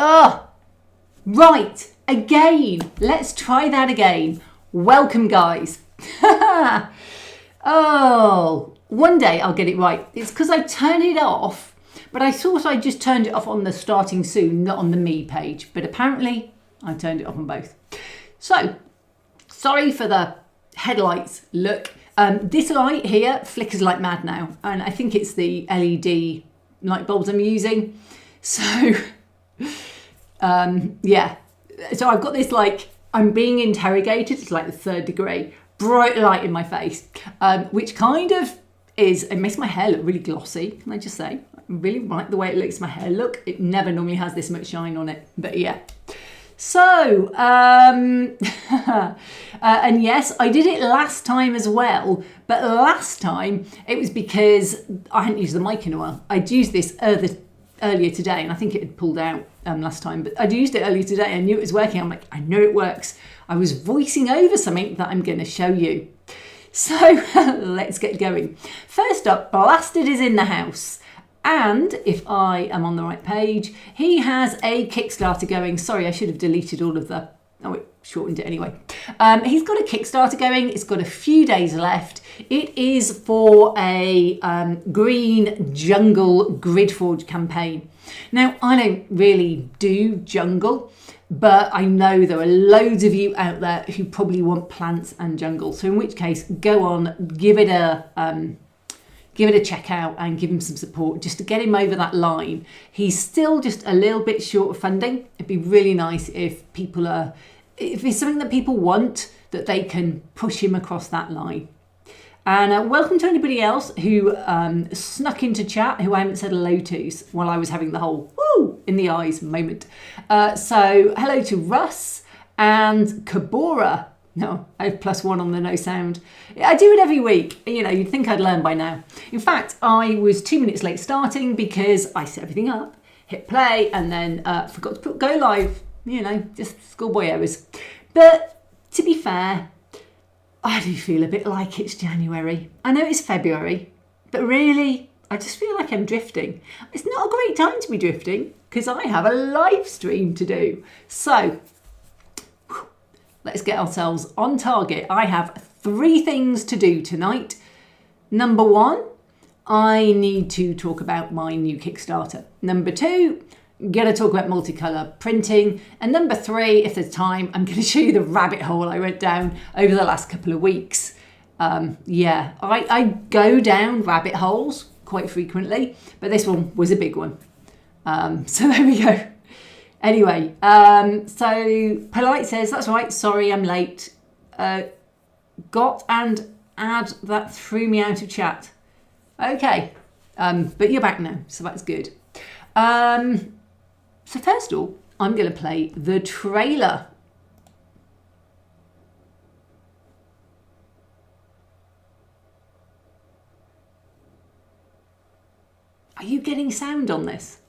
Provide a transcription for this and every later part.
Oh, right, again. Let's try that again. Welcome, guys. Oh, one day I'll get it right. It's because I turned it off, but I thought I just turned it off on the starting soon, not on the me page. But apparently I turned it off on both. So, sorry for the headlights look. This light here flickers like mad now, and I think it's the LED light bulbs I'm using. So, yeah. So I've got this, like, I'm being interrogated. It's like the 3rd degree. Bright light in my face, which kind of it makes my hair look really glossy. Can I just say, I really like the way it looks my hair look. It never normally has this much shine on it, but yeah. So, and yes, I did it last time as well, but last time it was because I hadn't used the mic in a while. I'd used this earlier today, and I think it had pulled out last time, but I'd used it earlier today. I knew it was working. I'm like, I know it works. I was voicing over something that I'm going to show you. So let's get going. First up, Blasted is in the house. And if I am on the right page, he has a Kickstarter going. Sorry, I should have deleted all of the... Oh, it shortened it anyway. He's got a Kickstarter going. It's got a few days left. It is for a green jungle grid forge campaign. Now, I don't really do jungle, but I know there are loads of you out there who probably want plants and jungle. So in which case, go on, give it a check out and give him some support just to get him over that line. He's still just a little bit short of funding. It'd be really nice if if it's something that people want, that they can push him across that line. And welcome to anybody else who snuck into chat who I haven't said hello to while I was having the whole woo in the eyes moment. So hello to Russ and Kabora. No, I have +1 on the no sound. I do it every week. You know, you'd think I'd learn by now. In fact, I was 2 minutes late starting because I set everything up, hit play, and then forgot to put go live. You know, just schoolboy errors. But to be fair, I do feel a bit like it's January. I know it's February, but really, I just feel like I'm drifting. It's not a great time to be drifting because I have a live stream to do. So, let's get ourselves on target. I have 3 things to do tonight. Number 1, I need to talk about my new Kickstarter. Number 2, going to talk about multicolor printing. And number 3, if there's time, I'm going to show you the rabbit hole I went down over the last couple of weeks. Yeah, I go down rabbit holes quite frequently, but this one was a big one. So there we go. Anyway, so Polite says, that's right, sorry, I'm late. Got and add that threw me out of chat. Okay, but you're back now, so that's good. So first of all, I'm going to play the trailer. Are you getting sound on this?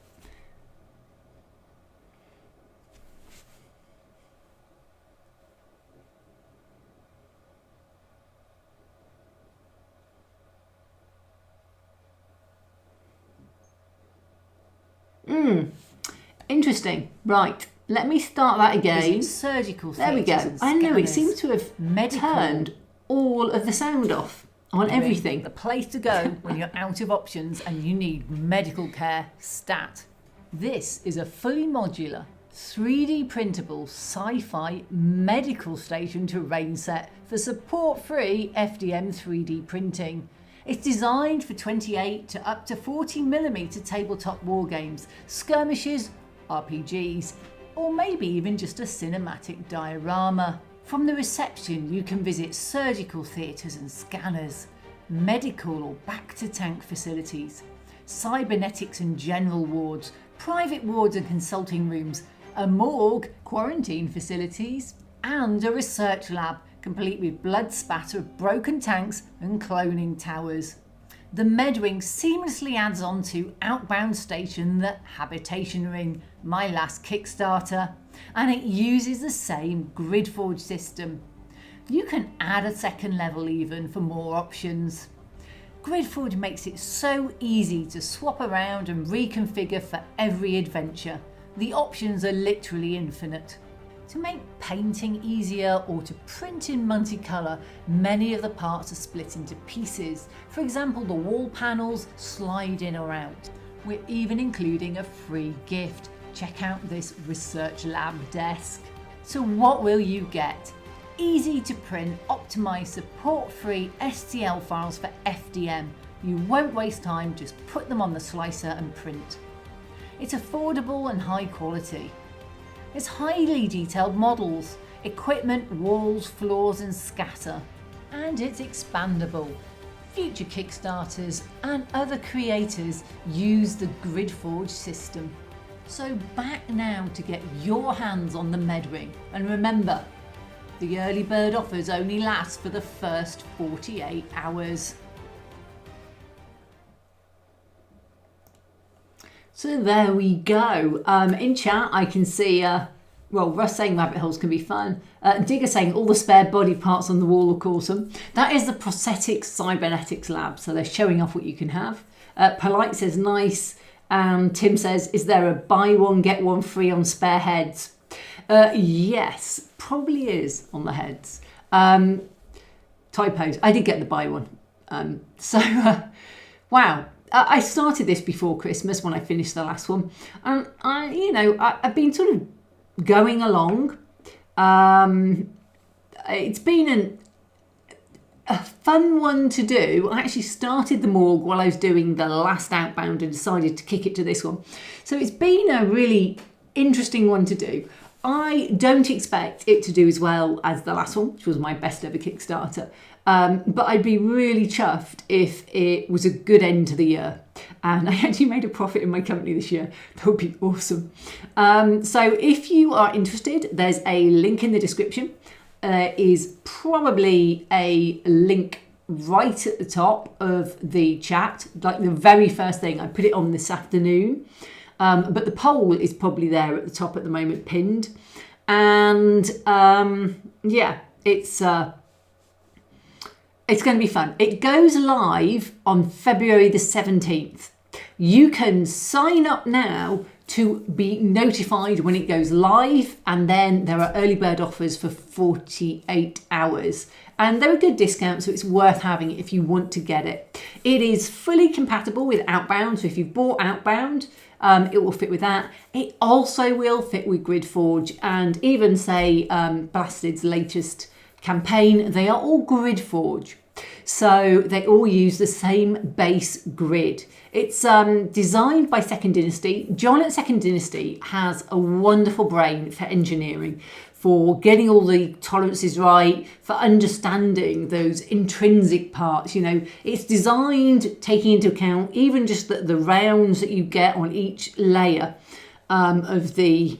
Interesting. Right. Let me start that again. Surgical. There we go. I know it seems to have turned all of the sound off on everything. The place to go when you're out of options and you need medical care stat. This is a fully modular, 3D printable sci-fi medical station terrain set for support-free FDM 3D printing. It's designed for 28 to up to 40mm tabletop wargames, skirmishes, RPGs, or maybe even just a cinematic diorama. From the reception, you can visit surgical theatres and scanners, medical or back-to-tank facilities, cybernetics and general wards, private wards and consulting rooms, a morgue, quarantine facilities, and a research lab complete with blood spatter of broken tanks and cloning towers. The Medwing seamlessly adds on to Outbound Station, the Habitation Ring, my last Kickstarter, and it uses the same GridForge system. You can add a second level even for more options. GridForge makes it so easy to swap around and reconfigure for every adventure. The options are literally infinite. To make painting easier or to print in multicolor, many of the parts are split into pieces. For example, the wall panels slide in or out. We're even including a free gift. Check out this research lab desk. So what will you get? Easy to print, optimized, support-free STL files for FDM. You won't waste time, just put them on the slicer and print. It's affordable and high quality. It's highly detailed models, equipment, walls, floors and scatter. And it's expandable. Future Kickstarters and other creators use the GridForge system. So back now to get your hands on the Medwing. And remember, the early bird offers only last for the first 48 hours. So there we go. In chat, I can see, Russ saying rabbit holes can be fun. Digger saying all the spare body parts on the wall look awesome. That is the prosthetics cybernetics lab, so they're showing off what you can have. Polite says nice. And Tim says, is there a buy one, get one free on spare heads? Yes, probably is on the heads. Typos. I did get the buy one. Wow. I started this before Christmas when I finished the last one. And I've been sort of going along. It's been a fun one to do. I actually started the morgue while I was doing the last outbound and decided to kick it to this one. So it's been a really interesting one to do. I don't expect it to do as well as the last one, which was my best ever Kickstarter. But I'd be really chuffed if it was a good end to the year. And I actually made a profit in my company this year. That would be awesome. So if you are interested, there's a link in the description. Is probably a link right at the top of the chat, like the very first thing. I put it on this afternoon, but the poll is probably there at the top at the moment, pinned. And yeah, it's going to be fun. It goes live on February the 17th. You can sign up now to be notified when it goes live, and then there are early bird offers for 48 hours. And they're a good discount, so it's worth having if you want to get it. It is fully compatible with Outbound, so if you've bought Outbound, it will fit with that. It also will fit with GridForge, and even say Blasted's latest campaign, they are all GridForge. So they all use the same base grid. It's designed by Second Dynasty. John at Second Dynasty has a wonderful brain for engineering, for getting all the tolerances right, for understanding those intrinsic parts. You know, it's designed taking into account even just the rounds that you get on each layer of the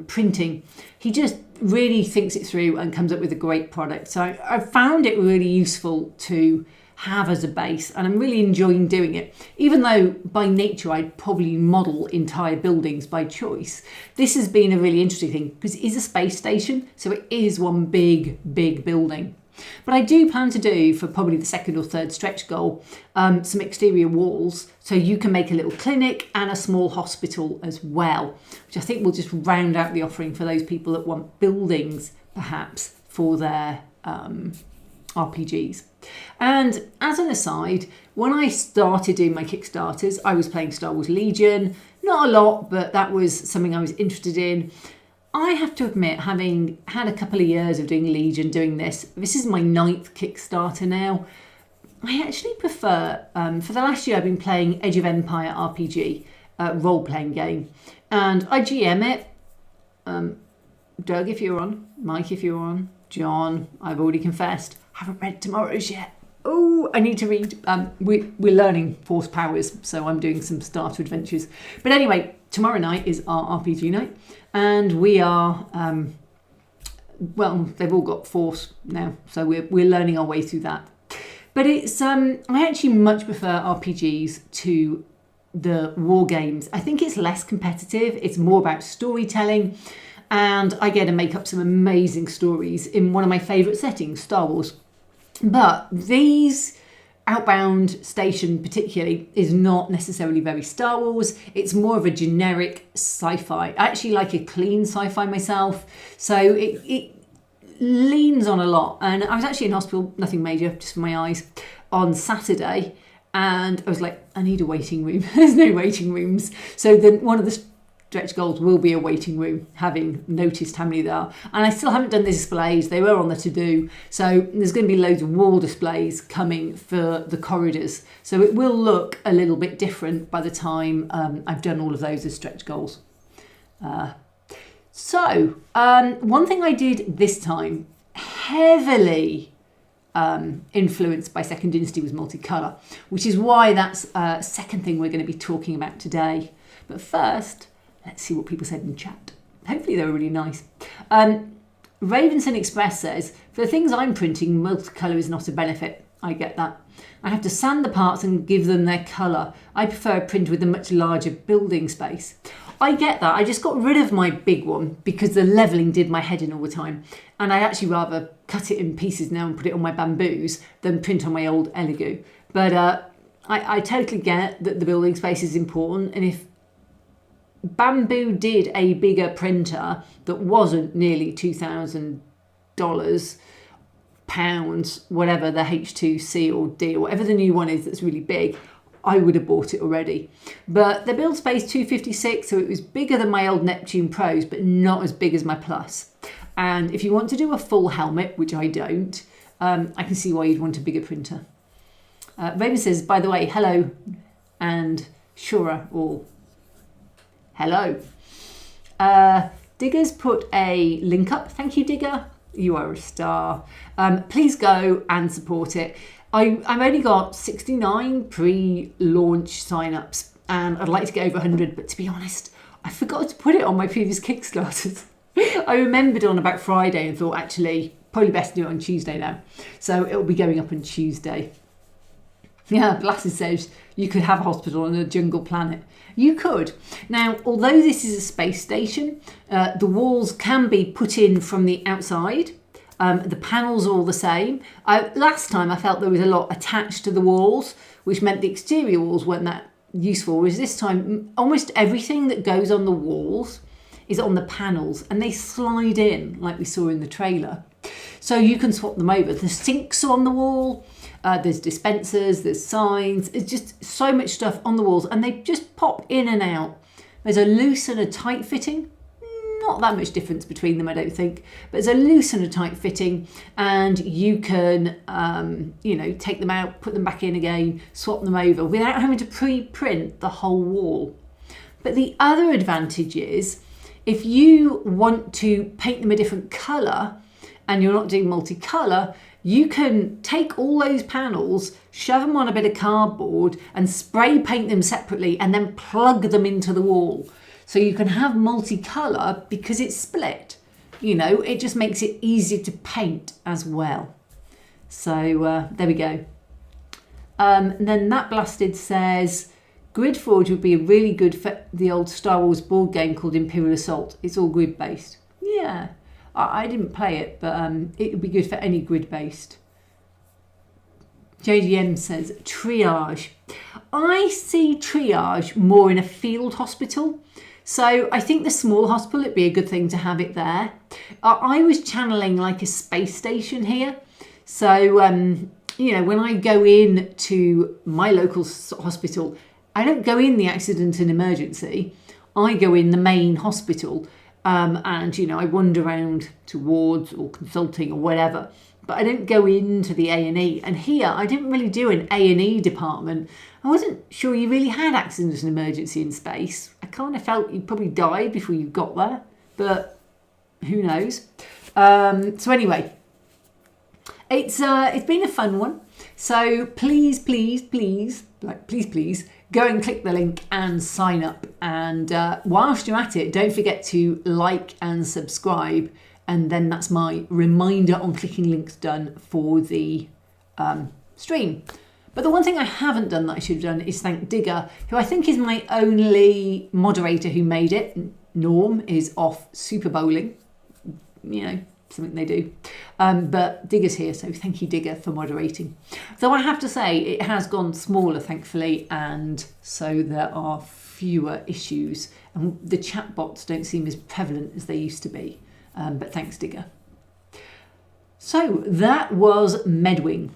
printing. He just really thinks it through and comes up with a great product. So I found it really useful to have as a base, and I'm really enjoying doing it. Even though by nature I'd probably model entire buildings by choice, this has been a really interesting thing because it is a space station, so it is one big building. But I do plan to do, for probably the second or third stretch goal, some exterior walls, so you can make a little clinic and a small hospital as well, which I think will just round out the offering for those people that want buildings perhaps for their RPGs. And as an aside, when I started doing my Kickstarters, I was playing Star Wars Legion. Not a lot, but that was something I was interested in. I have to admit, having had a couple of years of doing Legion, doing this is my 9th Kickstarter now. I actually prefer, for the last year I've been playing Age of Empire RPG, role-playing game. And I GM it. Doug, if you're on. Mike, if you're on. John, I've already confessed. Haven't read tomorrow's yet. Oh, I need to read. We're learning Force Powers, so I'm doing some starter adventures. But anyway, tomorrow night is our RPG night, and we are, well, they've all got Force now, so we're learning our way through that. But it's, I actually much prefer RPGs to the war games. I think it's less competitive. It's more about storytelling. And I get to make up some amazing stories in one of my favourite settings, Star Wars. But these Outbound Station particularly is not necessarily very Star Wars. It's more of a generic sci-fi. I actually like a clean sci-fi myself, so it leans on a lot. And I was actually in hospital, nothing major, just for my eyes, on Saturday, and I was like, I need a waiting room. There's no waiting rooms. So then one of the stretch goals will be a waiting room, having noticed how many there are. And I still haven't done the displays. They were on the to-do. So there's going to be loads of wall displays coming for the corridors. So it will look a little bit different by the time I've done all of those as stretch goals. One thing I did this time, heavily influenced by Second Dynasty, was Multicolour, which is why that's second thing we're going to be talking about today. But first, let's see what people said in chat. Hopefully they were really nice. Ravenson Express says, for the things I'm printing, multicolour is not a benefit. I get that. I have to sand the parts and give them their colour. I prefer a print with a much larger building space. I get that. I just got rid of my big one because the levelling did my head in all the time. And I actually rather cut it in pieces now and put it on my bamboos than print on my old Elegoo. But I totally get that the building space is important. And if Bamboo did a bigger printer that wasn't nearly $2,000, pounds, whatever the H2C or D or whatever the new one is that's really big, I would have bought it already. But the build space 256, so it was bigger than my old Neptune Pros, but not as big as my Plus. And if you want to do a full helmet, which I don't, I can see why you'd want a bigger printer. Raven says, by the way, hello, and Shura, or hello. Digger's put a link up. Thank you, Digger. You are a star. Please go and support it. I've only got 69 pre-launch sign-ups, and I'd like to get over 100, but to be honest, I forgot to put it on my previous Kickstarters. I remembered on about Friday and thought, actually, probably best to do it on Tuesday now. So it'll be going up on Tuesday. Yeah, Blasted says, you could have a hospital on a jungle planet. You could. Now, although this is a space station, the walls can be put in from the outside. The panels are all the same. Last time I felt there was a lot attached to the walls, which meant the exterior walls weren't that useful, whereas this time almost everything that goes on the walls is on the panels, and they slide in like we saw in the trailer. So you can swap them over. The sinks are on the wall. There's dispensers, there's signs, it's just so much stuff on the walls, and they just pop in and out. There's a loose and a tight fitting. Not that much difference between them, I don't think, but there's a loose and a tight fitting, and you can, take them out, put them back in again, swap them over without having to pre-print the whole wall. But the other advantage is, if you want to paint them a different colour and you're not doing multicolour, you can take all those panels, shove them on a bit of cardboard and spray paint them separately and then plug them into the wall. So you can have multicolour because it's split. It just makes it easier to paint as well. So there we go. And then that Blasted says, Grid Forge would be really good for the old Star Wars board game called Imperial Assault. It's all grid based. Yeah. I didn't play it, but it would be good for any grid-based. JDM says, triage. I see triage more in a field hospital. So I think the small hospital, it'd be a good thing to have it there. I was channeling like a space station here. So, when I go in to my local hospital, I don't go in the accident and emergency. I go in the main hospital. I wander around to wards or consulting or whatever, but I don't go into the A&E. And here, I didn't really do an A&E department. I wasn't sure you really had accident and emergency in space. I kind of felt you probably died before you got there, but who knows? So anyway, it's been a fun one. So please, go and click the link and sign up. And whilst you're at it, don't forget to like and subscribe. And then that's my reminder on clicking links done for the stream. But the one thing I haven't done that I should have done is thank Digger, who I think is my only moderator who made it. Norm is off Super Bowling. Something they do. But Digger's here, so thank you, Digger, for moderating. Though I have to say, it has gone smaller, thankfully, and so there are fewer issues. And the chatbots don't seem as prevalent as they used to be. But thanks, Digger. So that was Medwing.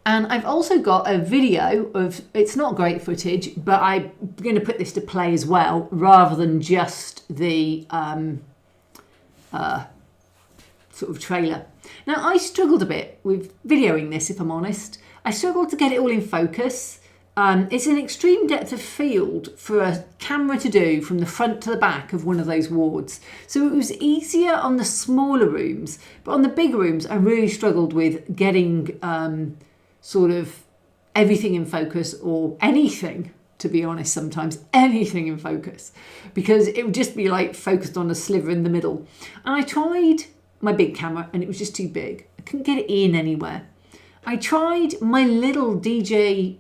And I've also got a video of, it's not great footage, but I'm going to put this to play as well, rather than just the sort of trailer. Now, I struggled a bit with videoing this, if I'm honest. I struggled to get it all in focus. It's an extreme depth of field for a camera to do from the front to the back of one of those wards. So it was easier on the smaller rooms, but on the big rooms, I really struggled with getting sort of everything in focus, or anything, to be honest, sometimes anything in focus, because it would just be like focused on a sliver in the middle. And I tried my big camera and it was just too big. I couldn't get it in anywhere. I tried my little DJI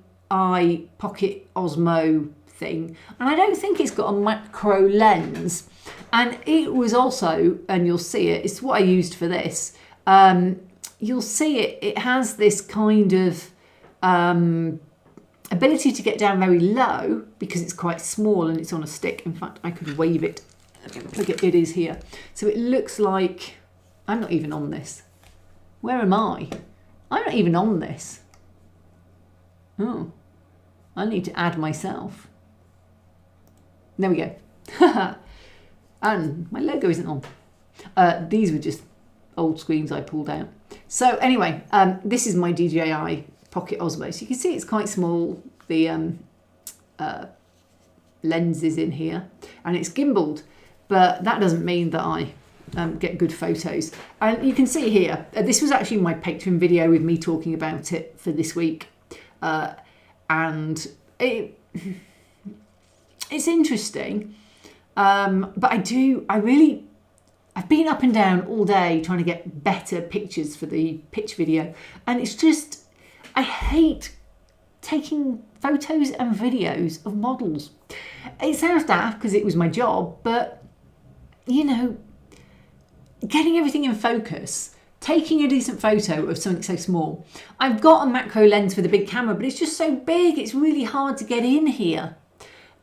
Pocket Osmo thing, and I don't think it's got a macro lens. And it was also, and you'll see it, it's what I used for this. You'll see it has this kind of ability to get down very low because it's quite small and it's on a stick. In fact, I could wave it. Look, it is here. So it looks like, I'm not even on this. Where am I? I'm not even on this. Oh, I need to add myself. There we go. And my logo isn't on. These were just old screens I pulled out. So anyway, this is my DJI Pocket Osmo. So you can see it's quite small. The lens is in here and it's gimbaled, but that doesn't mean that I get good photos. And you can see here, this was actually my Patreon video with me talking about it for this week. And it's interesting, but I've been up and down all day trying to get better pictures for the pitch video, and it's just, I hate taking photos and videos of models. It sounds daft because it was my job, but you know, getting everything in focus, taking a decent photo of something so small. I've got a macro lens for the big camera, but it's just so big, it's really hard to get in here.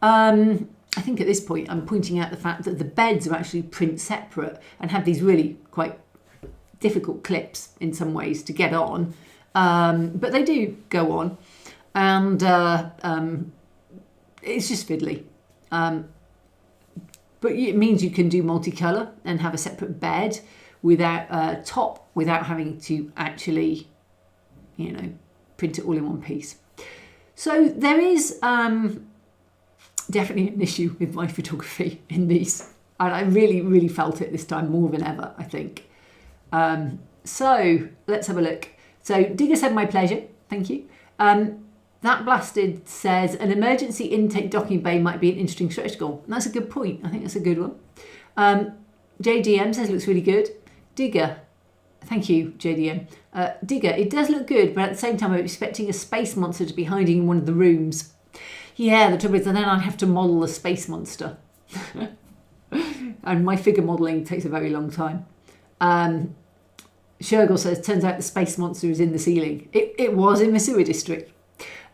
I think at this point I'm pointing out the fact that the beds are actually print separate and have these really quite difficult clips in some ways to get on, but they do go on, and it's just fiddly. But it means you can do multicolor and have a separate bed without top, without having to actually, you know, print it all in one piece. So there is definitely an issue with my photography in these, and I really, really felt it this time more than ever, I think. So let's have a look. So Digger said, my pleasure, thank you. That Blasted says, an emergency intake docking bay might be an interesting stretch goal. And that's a good point. I think that's a good one. JDM says, looks really good. Digger, thank you, JDM. Digger, it does look good, but at the same time, I'm expecting a space monster to be hiding in one of the rooms. Yeah, the trouble is, and then I'd have to model a space monster. And my figure modelling takes a very long time. Shergel says, turns out the space monster is in the ceiling. It was in the sewer district.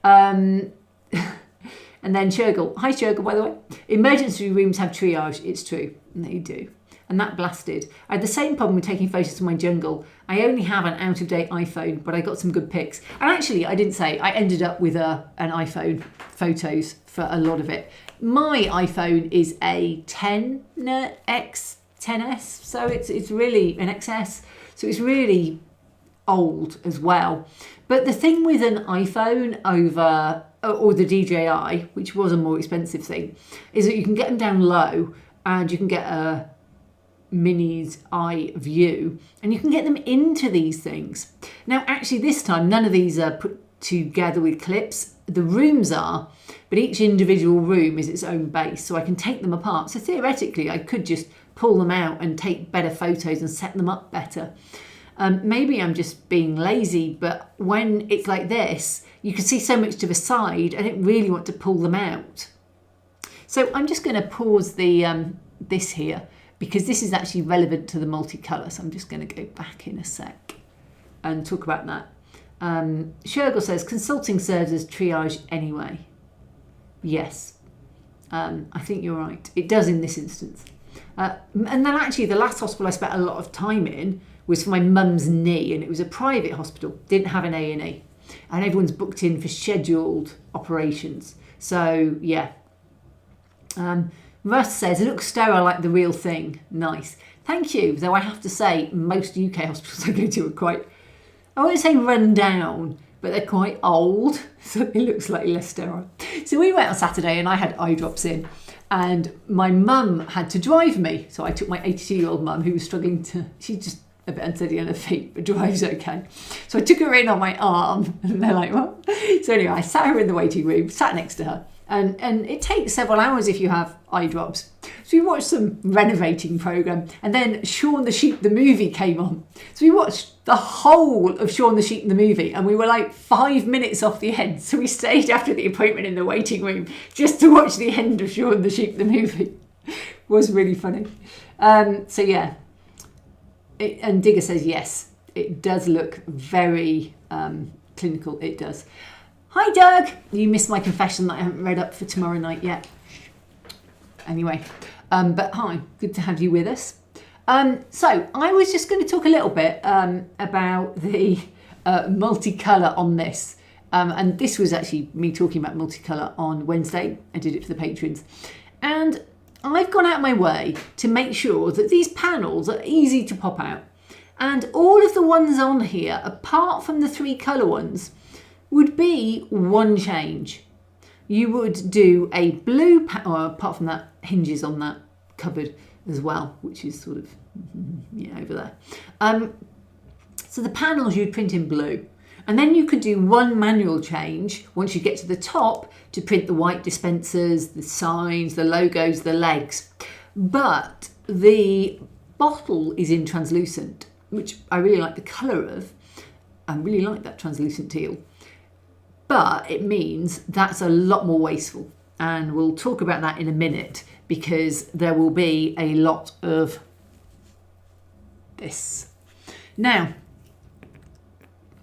And then Shergel, hi Shergel, by the way. Emergency rooms have triage, it's true. And they do. And that Blasted. I had the same problem with taking photos of my jungle. I only have an out-of-date iPhone, but I got some good pics. And actually, I didn't say, I ended up with an iPhone photos for a lot of it. My iPhone is a 10X, 10S, so it's really an XS. So it's really old as well. But the thing with an iPhone over, or the DJI, which was a more expensive thing, is that you can get them down low and you can get a mini's eye view and you can get them into these things. Now, actually this time, none of these are put together with clips. The rooms are, but each individual room is its own base, so I can take them apart. So theoretically, I could just pull them out and take better photos and set them up better. Maybe I'm just being lazy, but when it's like this, you can see so much to the side. I don't really want to pull them out. So I'm just going to pause the this here because this is actually relevant to the multicolor. So I'm just going to go back in a sec. and talk about that. Shergel says, consulting serves as triage anyway. Yes, I think you're right. It does in this instance. And then actually the last hospital I spent a lot of time in was for my mum's knee, and it was a private hospital, didn't have an A&E. And everyone's booked in for scheduled operations. So, yeah. Russ says, it looks sterile like the real thing. Nice. Thank you. Though I have to say, most UK hospitals I go to are quite, I won't say run down, but they're quite old. So it looks slightly less sterile. So we went on Saturday and I had eye drops in. And my mum had to drive me. So I took my 82-year-old mum who was struggling to, she's just a bit unsteady on her feet, but drives okay. So I took her in on my arm and they're like, what? So anyway, I sat her in the waiting room, sat next to her. And it takes several hours if you have eye drops. So we watched some renovating programme, and then Shaun the Sheep the movie came on. So we watched the whole of Shaun the Sheep the movie, and we were like 5 minutes off the end. So we stayed after the appointment in the waiting room just to watch the end of Shaun the Sheep the movie. It was really funny. So yeah, and Digger says yes, it does look very clinical. It does. Hi Doug, you missed my confession that I haven't read up for tomorrow night yet. Anyway, but hi, good to have you with us. So I was just going to talk a little bit about the multicolour on this. And this was actually me talking about multicolour on Wednesday. I did it for the patrons. And I've gone out of my way to make sure that these panels are easy to pop out. And all of the ones on here, apart from the 3 colour ones, would be one change. You would do a blue, or apart from that, hinges on that cupboard as well, which is sort of over there. So the panels you'd print in blue. And then you could do one manual change once you get to the top to print the white dispensers, the signs, the logos, the legs. But the bottle is in translucent, which I really like the colour of. I really like that translucent teal. But it means that's a lot more wasteful. And we'll talk about that in a minute because there will be a lot of this. Now,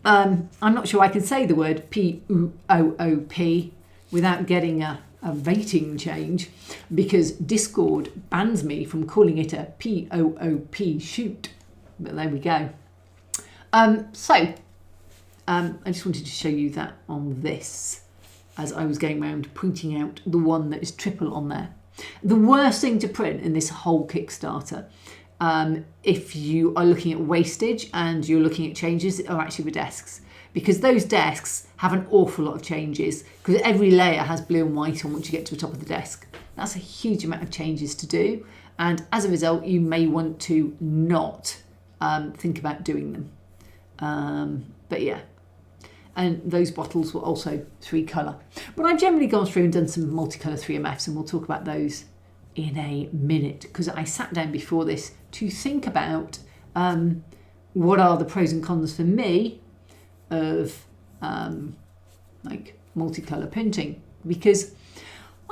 I'm not sure I can say the word P-O-O-P without getting a rating change because Discord bans me from calling it a P-O-O-P shoot. But there we go. I just wanted to show you that on this as I was going around pointing out the one that is triple on there. The worst thing to print in this whole Kickstarter, if you are looking at wastage and you're looking at changes, are actually the desks. Because those desks have an awful lot of changes because every layer has blue and white on once you get to the top of the desk. That's a huge amount of changes to do. And as a result, you may want to not think about doing them. But yeah. And those bottles were also 3 colour. But I've generally gone through and done some multicolour 3MFs, and we'll talk about those in a minute because I sat down before this to think about what are the pros and cons for me of like multicolour printing, because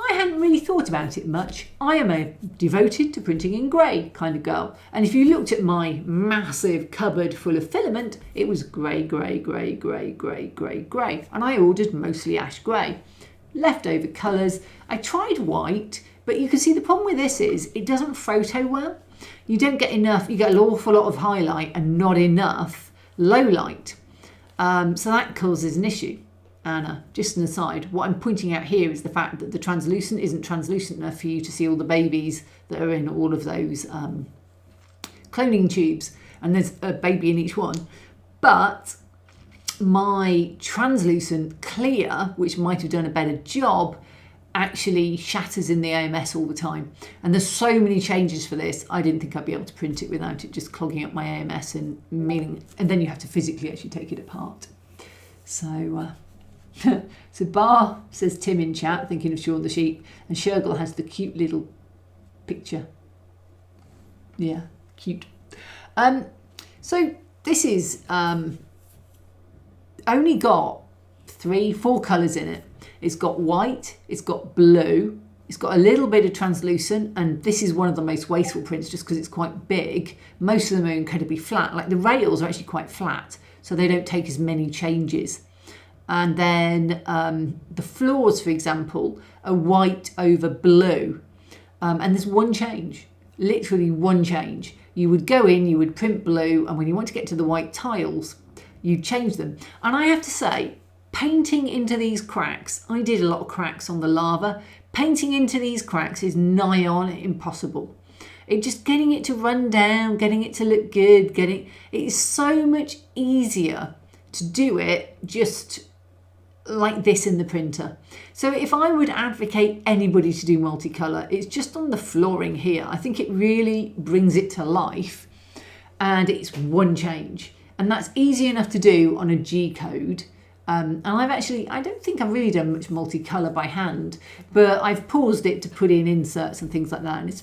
I hadn't really thought about it much. I am a devoted to printing in grey kind of girl. And if you looked at my massive cupboard full of filament, it was grey, grey, grey, grey, grey, grey, grey. And I ordered mostly ash grey. Leftover colours. I tried white, but you can see the problem with this is it doesn't photo well. You don't get enough, you get an awful lot of highlight and not enough low light. So that causes an issue. Anna, just an aside, what I'm pointing out here is the fact that the translucent isn't translucent enough for you to see all the babies that are in all of those cloning tubes, and there's a baby in each one. But my translucent clear, which might have done a better job, actually shatters in the AMS all the time. And there's so many changes for this, I didn't think I'd be able to print it without it just clogging up my AMS and then you have to physically actually take it apart. So so Bar, says Tim in chat, thinking of Shaun the Sheep, and Shergel has the cute little picture. Yeah, cute. So this is only got 3-4 colours in it. It's got white, it's got blue, it's got a little bit of translucent, and this is one of the most wasteful prints just because it's quite big. Most of them are incredibly flat, like the rails are actually quite flat. so they don't take as many changes. And then the floors, for example, are white over blue. And there's one change, literally one change. You would go in, you would print blue, and when you want to get to the white tiles, you change them. And I have to say, painting into these cracks, I did a lot of cracks on the lava. Painting into these cracks is nigh on impossible. Getting it to run down, getting it to look good, it is so much easier to do it just like this in the printer. So if I would advocate anybody to do multicolour, it's just on the flooring here. I think it really brings it to life, and it's one change, and that's easy enough to do on a G code. And I don't think I've really done much multicolour by hand, but I've paused it to put in inserts and things like that, and it's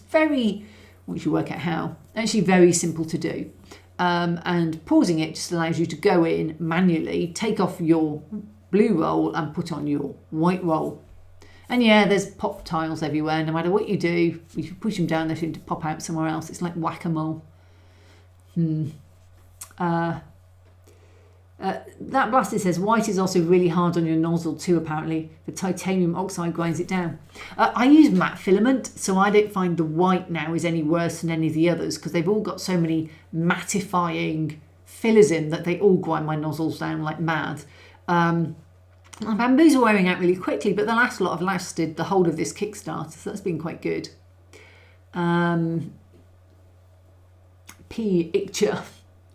once you work out how, actually very simple to do. And pausing it just allows you to go in manually, take off your blue roll and put on your white roll. And yeah, there's pop tiles everywhere. No matter what you do, if you push them down, they seem to pop out somewhere else. It's like whack-a-mole. That blasted says white is also really hard on your nozzle too, apparently. The titanium oxide grinds it down. I use matte filament, so I don't find the white now is any worse than any of the others, because they've all got so many mattifying fillers in that they all grind my nozzles down like mad. My bamboos are wearing out really quickly, but the last lot have lasted the whole of this Kickstarter, so that's been quite good. P. Icture,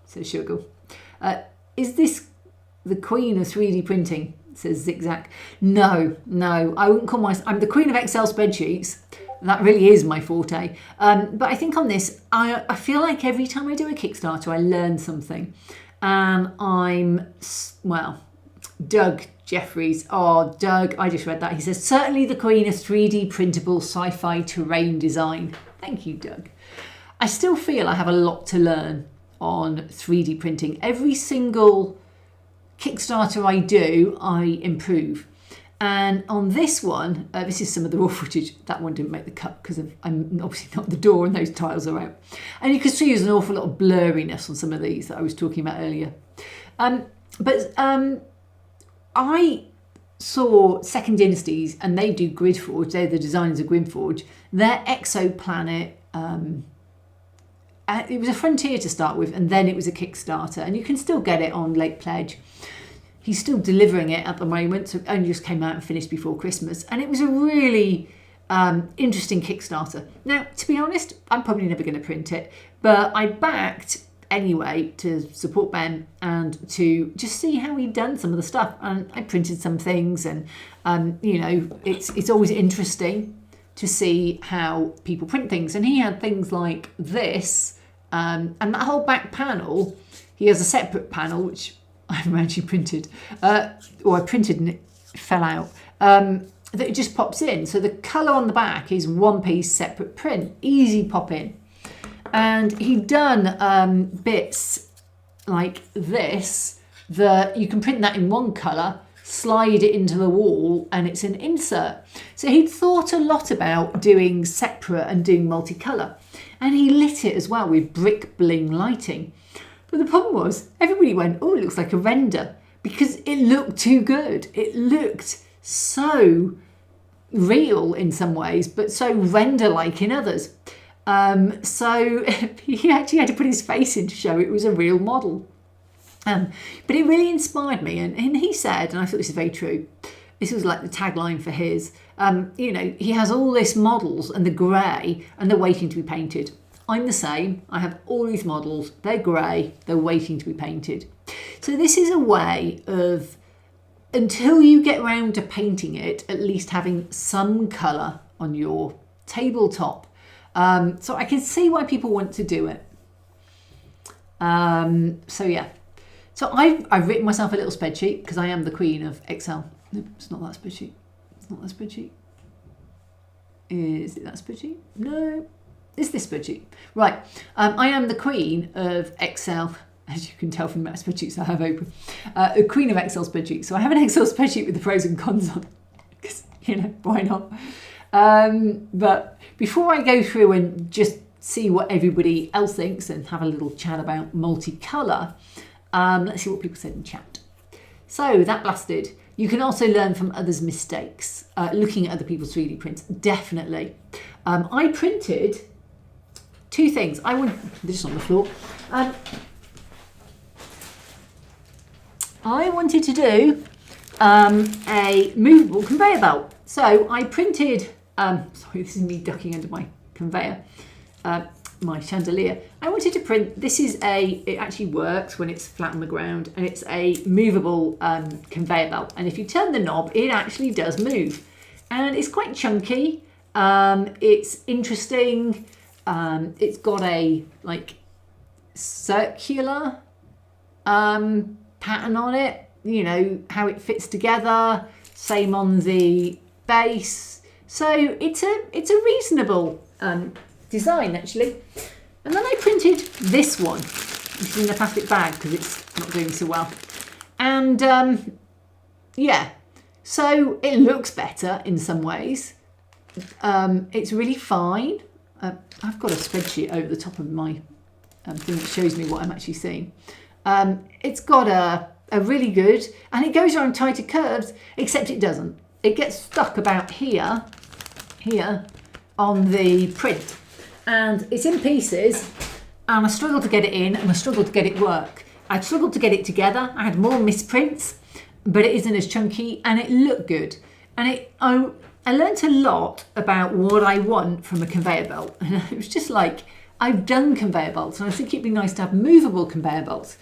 says Sugar. Is this the queen of 3D printing, says Zigzag. No, I wouldn't call myself, I'm the queen of Excel spreadsheets. That really is my forte. But I think on this, I feel like every time I do a Kickstarter, I learn something. And Doug Jeffries. Oh, Doug, I just read that. He says, certainly the queen of 3D printable sci-fi terrain design. Thank you, Doug. I still feel I have a lot to learn on 3D printing. Every single Kickstarter I do, I improve. And on this one, this is some of the raw footage. That one didn't make the cut because I'm obviously not at the door and those tiles are out. And you can see there's an awful lot of blurriness on some of these that I was talking about earlier. I saw Second Dynasties, and they do Gridforge. They're the designers of Gridforge. Their exoplanet, it was a Frontier to start with, and then it was a Kickstarter, and you can still get it on Lake Pledge. He's still delivering it at the moment, so it only just came out and finished before Christmas, and it was a really interesting Kickstarter. Now, to be honest, I'm probably never going to print it, but I backed anyway to support Ben and to just see how he'd done some of the stuff, and I printed some things, and it's always interesting to see how people print things. And he had things like this, and that whole back panel. He has a separate panel which I haven't actually printed, or I printed and it fell out, that it just pops in. So the colour on the back is one piece separate print, easy pop in. And he'd done bits like this that you can print that in one colour, slide it into the wall, and it's an insert. So he'd thought a lot about doing separate and doing multicolour. And he lit it as well with brick bling lighting. But the problem was, everybody went, oh, it looks like a render, because it looked too good. It looked so real in some ways, but so render-like in others. So he actually had to put his face in to show it was a real model. But it really inspired me. And he said, and I thought this is very true, this was like the tagline for his, he has all these models and they're grey and they're waiting to be painted. I'm the same. I have all these models. They're grey. They're waiting to be painted. So this is a way of, until you get around to painting it, at least having some colour on your tabletop. So I can see why people want to do it. So yeah. So I've written myself a little spreadsheet because I am the queen of Excel. Nope, it's not that spreadsheet. It's not that spreadsheet. Is it that spreadsheet? No. It's this spreadsheet. Right. I am the queen of Excel, as you can tell from the spreadsheets I have open. A queen of Excel spreadsheet. So I have an Excel spreadsheet with the pros and cons on it. Because, why not? But before I go through and just see what everybody else thinks and have a little chat about multicolour, Let's see what people said in chat. So that blasted. You can also learn from others' mistakes, looking at other people's 3D prints. Definitely. I printed 2 things. They're just on the floor. I wanted to do a movable conveyor belt. So I printed, sorry, this is me ducking under my conveyor, my chandelier. I wanted to print, it actually works when it's flat on the ground, and it's a movable conveyor belt. And if you turn the knob, it actually does move. And it's quite chunky. It's interesting. It's got a circular pattern on it, you know, how it fits together, same on the base. So it's a reasonable design actually. And then I printed this one, which is in a plastic bag because it's not doing so well. And yeah, so it looks better in some ways. It's really fine. I've got a spreadsheet over the top of my thing that shows me what I'm actually seeing. It's got a really good, and it goes around tighter curves, except it doesn't. It gets stuck about here on the print, and it's in pieces, and I struggled to get it in, and I struggled to get it work. I struggled to get it together. I had more misprints, but it isn't as chunky, and it looked good. And I learnt a lot about what I want from a conveyor belt, and it was just like, I've done conveyor belts, and I think it'd be nice to have movable conveyor belts.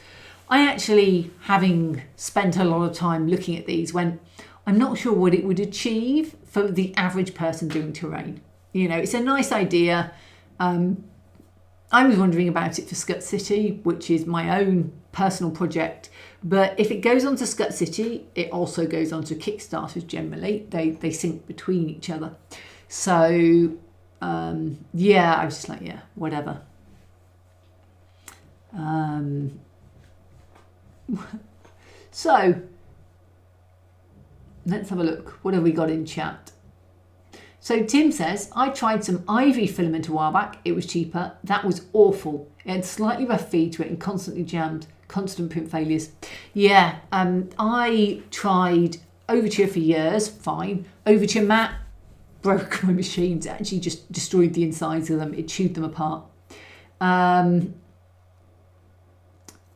I actually, having spent a lot of time looking at these, went, I'm not sure what it would achieve for the average person doing terrain. You know, it's a nice idea. I was wondering about it for Scut City, which is my own personal project. But if it goes onto Scut City, it also goes onto Kickstarters generally. They sync between each other. So, yeah, I was just like, yeah, whatever. So, let's have a look. What have we got in chat? So Tim says, I tried some ivy filament a while back. It was cheaper. That was awful. It had slightly rough feed to it and constantly jammed. Constant print failures. Yeah, I tried Overture for years. Fine. Overture matte broke my machines. It actually just destroyed the insides of them. It chewed them apart.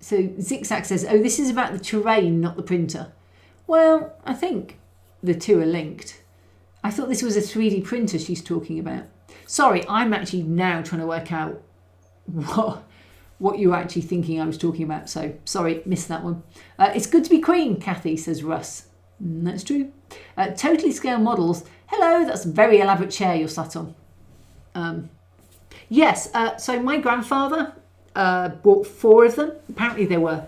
So Zigzag says, oh, this is about the terrain, not the printer. Well, I think the two are linked. I thought this was a 3D printer she's talking about. Sorry, I'm actually now trying to work out what you were actually thinking I was talking about. So, sorry, missed that one. It's good to be queen, Kathy, says Russ. That's true. Totally scale models. Hello, that's a very elaborate chair you're sat on. Yes, so my grandfather bought 4 of them. Apparently there were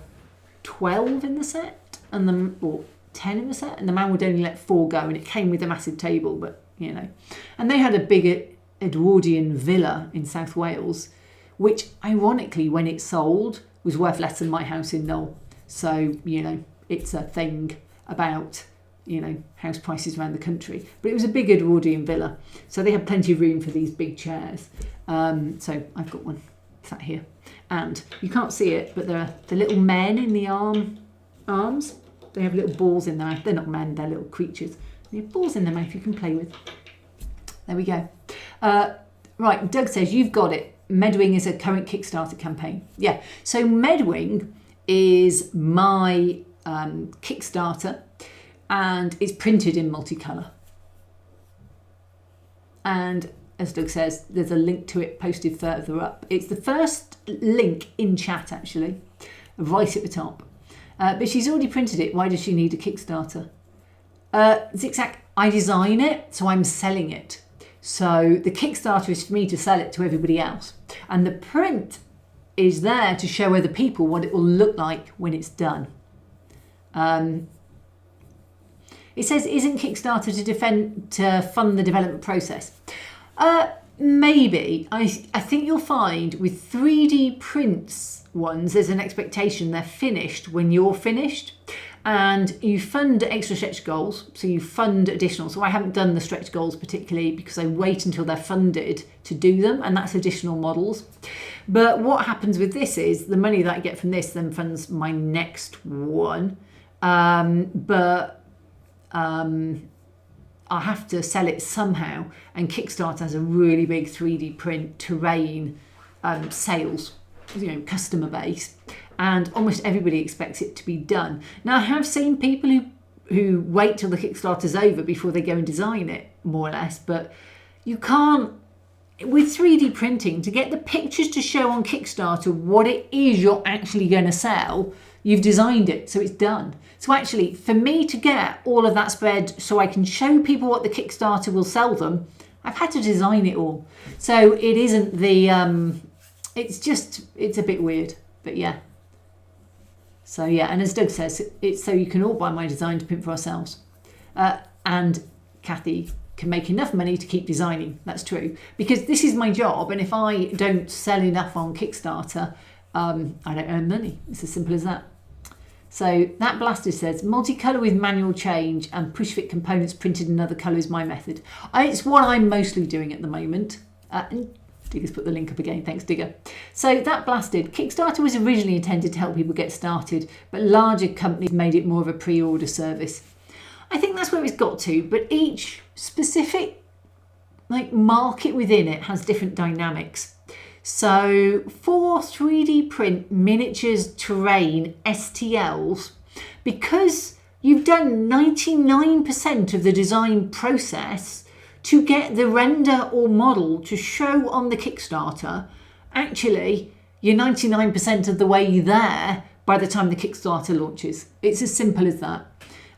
12 in the set, or 10 in the set, and the man would only let 4 go, and it came with a massive table, but, you know. And they had a big Edwardian villa in South Wales, which, ironically, when it sold, was worth less than my house in Knoll. So, you know, it's a thing about, you know, house prices around the country. But it was a big Edwardian villa, so they had plenty of room for these big chairs. So I've got one sat here. And you can't see it, but there are the little men in the arms. They have little balls in their mouth. They're not men, they're little creatures. They have balls in their mouth you can play with. There we go. Right, Doug says, you've got it. Medwing is a current Kickstarter campaign. Yeah, so Medwing is my Kickstarter, and it's printed in Multicolor. And as Doug says, there's a link to it posted further up. It's the first link in chat, actually, right at the top. But she's already printed it. Why does she need a Kickstarter? Zigzag, I design it, so I'm selling it. So the Kickstarter is for me to sell it to everybody else. And the print is there to show other people what it will look like when it's done. It says, isn't Kickstarter to fund the development process? Maybe. I think you'll find with 3D prints ones, there's an expectation they're finished when you're finished. and you fund extra stretch goals, so you fund additional. So I haven't done the stretch goals particularly because I wait until they're funded to do them, and that's additional models. But what happens with this is the money that I get from this then funds my next one, I have to sell it somehow, and Kickstarter has a really big 3D print terrain sales, customer base, and almost everybody expects it to be done. Now I have seen people who wait till the Kickstarter's over before they go and design it, more or less, but you can't, with 3D printing, to get the pictures to show on Kickstarter what it is you're actually going to sell. You've designed it, so it's done. So actually, for me to get all of that spread so I can show people what the Kickstarter will sell them, I've had to design it all. So it isn't the, it's a bit weird, but yeah. So yeah, and as Doug says, it's so you can all buy my design to print for ourselves. And Kathy can make enough money to keep designing. That's true. Because this is my job, and if I don't sell enough on Kickstarter, I don't earn money. It's as simple as that. So that blaster says, multicolour with manual change and push-fit components printed in another colour is my method. It's what I'm mostly doing at the moment. And Digger's put the link up again, thanks Digger. So that blasted, Kickstarter was originally intended to help people get started, but larger companies made it more of a pre-order service. I think that's where it's got to, but each specific market within it has different dynamics. So for 3D print miniatures terrain STLs, because you've done 99% of the design process to get the render or model to show on the Kickstarter, actually you're 99% of the way there by the time the Kickstarter launches. It's as simple as that.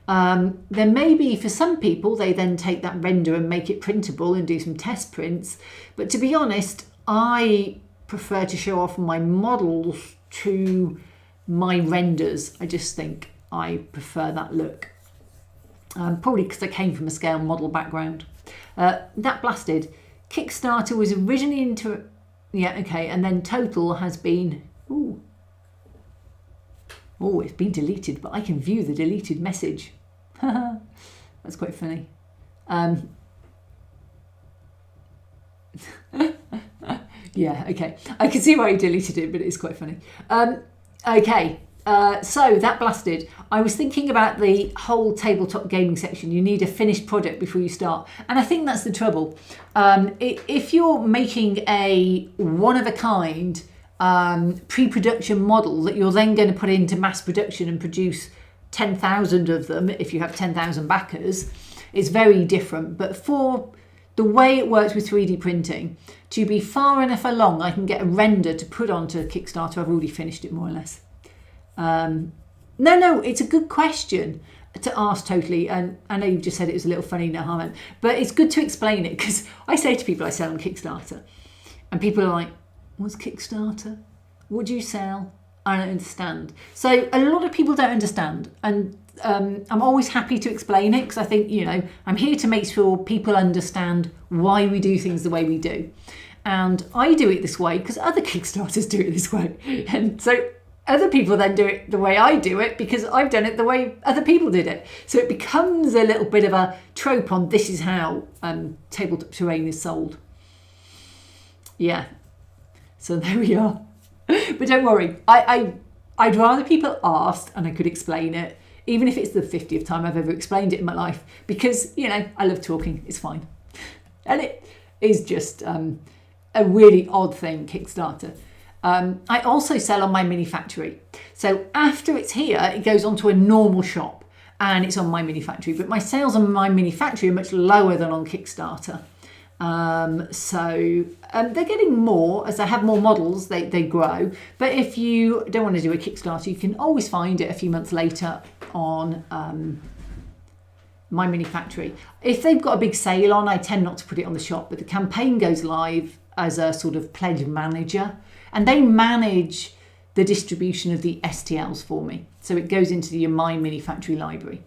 There may be, for some people, they then take that render and make it printable and do some test prints. But to be honest, I prefer to show off my models to my renders. I just think I prefer that look. Probably because I came from a scale model background. That blasted. Kickstarter was originally into... Yeah, okay, and then total has been... Ooh. Oh, it's been deleted, but I can view the deleted message. That's quite funny. Yeah, okay. I can see why he deleted it, but it's quite funny. Okay, so that blasted. I was thinking about the whole tabletop gaming section. You need a finished product before you start. And I think that's the trouble. If you're making a one-of-a-kind pre-production model that you're then going to put into mass production and produce 10,000 of them, if you have 10,000 backers, it's very different. But for the way it works with 3D printing, to be far enough along, I can get a render to put onto Kickstarter. I've already finished it more or less. No, it's a good question to ask totally. And I know you've just said it was a little funny, no harm, but it's good to explain it, because I say to people I sell on Kickstarter and people are like, what's Kickstarter? What do you sell? I don't understand. So a lot of people don't understand, and I'm always happy to explain it, because I think, I'm here to make sure people understand why we do things the way we do. And I do it this way because other Kickstarters do it this way. And so other people then do it the way I do it because I've done it the way other people did it. So it becomes a little bit of a trope on this is how tabletop terrain is sold. Yeah. So there we are. But don't worry, I'd rather people asked and I could explain it, even if it's the 50th time I've ever explained it in my life, because, I love talking, it's fine. And it is just a really odd thing, Kickstarter. I also sell on my mini factory. So after it's here, it goes onto a normal shop and it's on my mini factory. But my sales on my mini factory are much lower than on Kickstarter. So they're getting more as I have more models, they grow. But if you don't want to do a Kickstarter, you can always find it a few months later on my mini factory. If they've got a big sale on, I tend not to put it on the shop, but the campaign goes live as a sort of pledge manager, and they manage the distribution of the STLs for me. So it goes into the My Mini Factory library.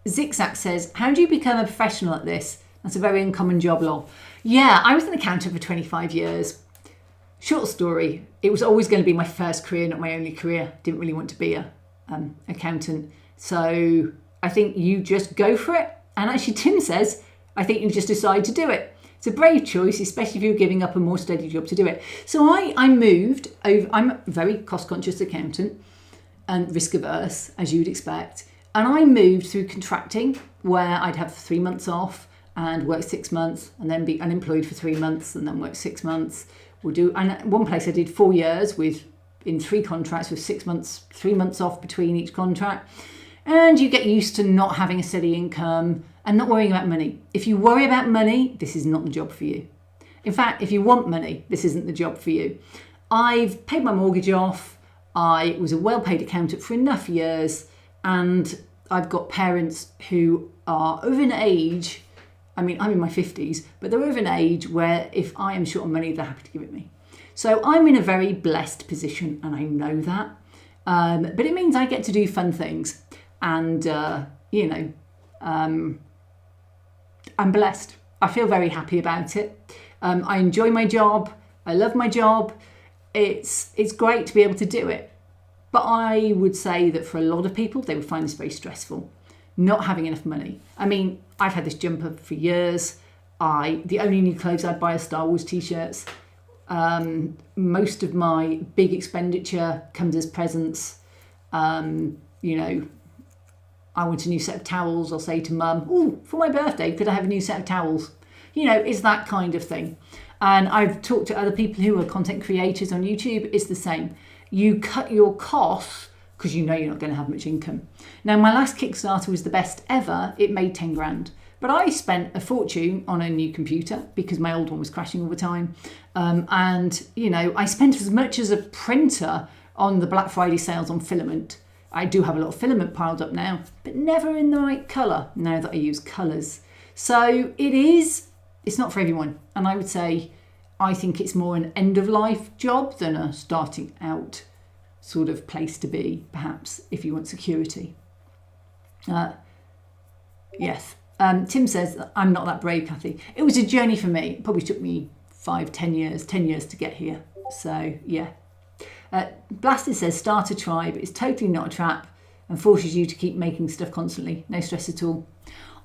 Zigzag says, how do you become a professional at this? That's a very uncommon job, lol. Yeah, I was an accountant for 25 years. Short story, it was always going to be my first career, not my only career. Didn't really want to be a accountant. So I think you just go for it. And actually, Tim says, I think you just decide to do it. It's a brave choice, especially if you're giving up a more steady job to do it. So I moved over. I'm a very cost-conscious accountant and risk-averse, as you'd expect. And I moved through contracting, where I'd have 3 months off and work 6 months, and then be unemployed for 3 months, and then work 6 months. And at one place I did 4 years in 3 contracts with 6 months, 3 months off between each contract. And you get used to not having a steady income and not worrying about money. If you worry about money, this is not the job for you. In fact, if you want money, this isn't the job for you. I've paid my mortgage off. I was a well-paid accountant for enough years, and I've got parents who are of an age, I mean, I'm in my 50s, but they're of an age where if I am short on money, they're happy to give it me. So I'm in a very blessed position, and I know that. But it means I get to do fun things. And, I'm blessed. I feel very happy about it. I enjoy my job. I love my job. It's great to be able to do it. But I would say that for a lot of people, they would find this very stressful, not having enough money. I mean, I've had this jumper for years. The only new clothes I buy are Star Wars t-shirts. Most of my big expenditure comes as presents. I want a new set of towels. I'll say to mum, "Oh, for my birthday, could I have a new set of towels?" It's that kind of thing. And I've talked to other people who are content creators on YouTube. It's the same. You cut your costs because you know you're not going to have much income. Now, my last Kickstarter was the best ever. It made 10 grand. But I spent a fortune on a new computer because my old one was crashing all the time. I spent as much as a printer on the Black Friday sales on filament. I do have a lot of filament piled up now, but never in the right colour now that I use colours. So it's not for everyone. And I would say, I think it's more an end of life job than a starting out sort of place to be, perhaps, if you want security. Yes. Tim says, I'm not that brave, Kathy. It was a journey for me. It probably took me 10 years to get here. So, yeah. Blasted says, start a tribe. It's totally not a trap and forces you to keep making stuff constantly. No stress at all.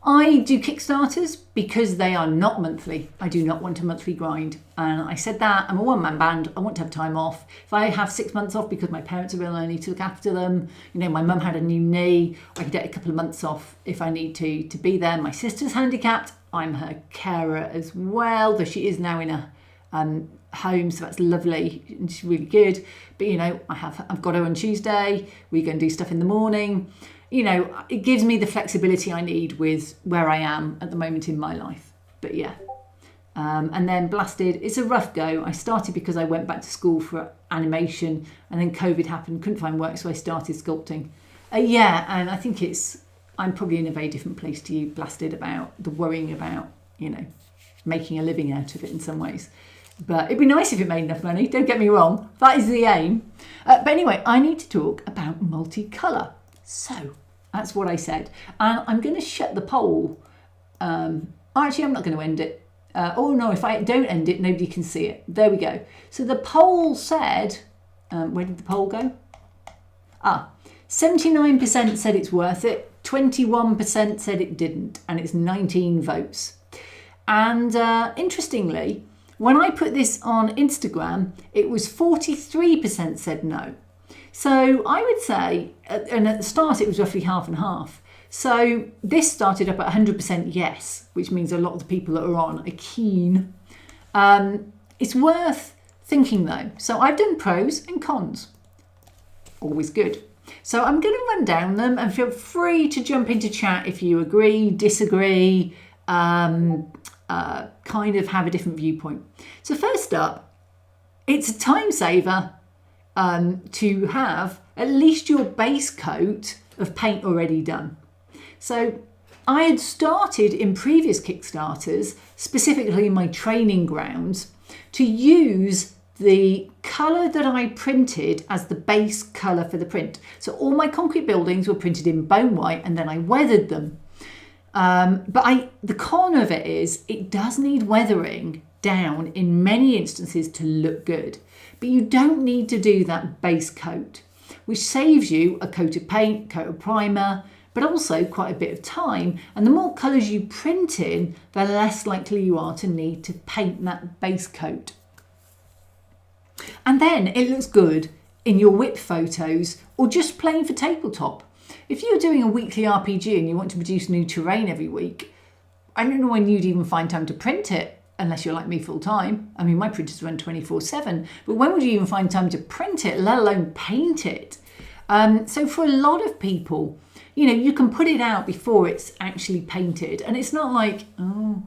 I do Kickstarters because they are not monthly. I do not want a monthly grind. And I said that, I'm a one-man band. I want to have time off. If I have 6 months off because my parents are ill and I need to look after them, my mum had a new knee, I can get a couple of months off if I need to be there. My sister's handicapped. I'm her carer as well, though she is now in a home, so that's lovely and she's really good. But I've got her on Tuesday. We go and do stuff in the morning. It gives me the flexibility I need with where I am at the moment in my life. But yeah. And then Blasted, it's a rough go. I started because I went back to school for animation and then COVID happened, couldn't find work, so I started sculpting. And I think I'm probably in a very different place to you, Blasted, about the worrying about, making a living out of it in some ways. But it'd be nice if it made enough money, don't get me wrong. That is the aim. But anyway, I need to talk about Multicolour. So that's what I said. And I'm going to shut the poll. Actually, I'm not going to end it. If I don't end it, nobody can see it. There we go. So the poll said, where did the poll go? 79% said it's worth it. 21% said it didn't. And it's 19 votes. And interestingly, when I put this on Instagram, it was 43% said no. So I would say, and at the start it was roughly half and half. So this started up at 100% yes, which means a lot of the people that are on are keen. It's worth thinking though. So I've done pros and cons. Always good. So I'm going to run down them and feel free to jump into chat if you agree, disagree, kind of have a different viewpoint. So first up, it's a time saver to have at least your base coat of paint already done. So I had started in previous Kickstarters, specifically in my training grounds, to use the colour that I printed as the base colour for the print. So all my concrete buildings were printed in bone white and then I weathered them. But the con of it is it does need weathering down in many instances to look good. But you don't need to do that base coat. which saves you a coat of paint, coat of primer, but also quite a bit of time. And the more colours you print in, the less likely you are to need to paint that base coat. And then it looks good in your whip photos or just playing for tabletop. If you're doing a weekly RPG and you want to produce new terrain every week, I don't know when you'd even find time to print it, unless you're like me full time. I mean, my printers run 24/7, but when would you even find time to print it, let alone paint it? So for a lot of people, you know, you can put it out before it's actually painted, and it's not like, oh,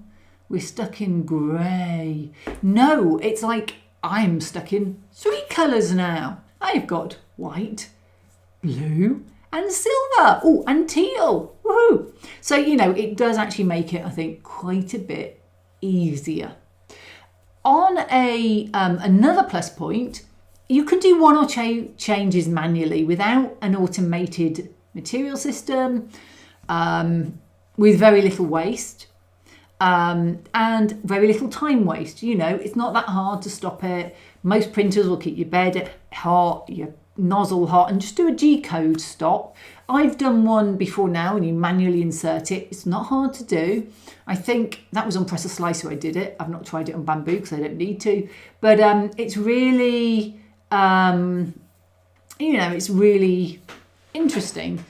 we're stuck in grey. No, it's like, I'm stuck in 3 colours now. I've got white, blue, and silver. Oh, and teal. Woohoo! So, you know, it does actually make it, I think, quite a bit easier. On another plus point, you can do one or two changes manually without an automated material system, with very little waste, and very little time waste. You know, it's not that hard to stop it. Most printers will keep your bed hot, your nozzle hot, and just do a G-code stop. I've done one before now, and you manually insert it. It's not hard to do. I think that was on Presser Slicer I did it. I've not tried it on Bamboo because I don't need to. But it's really, you know, it's really interesting,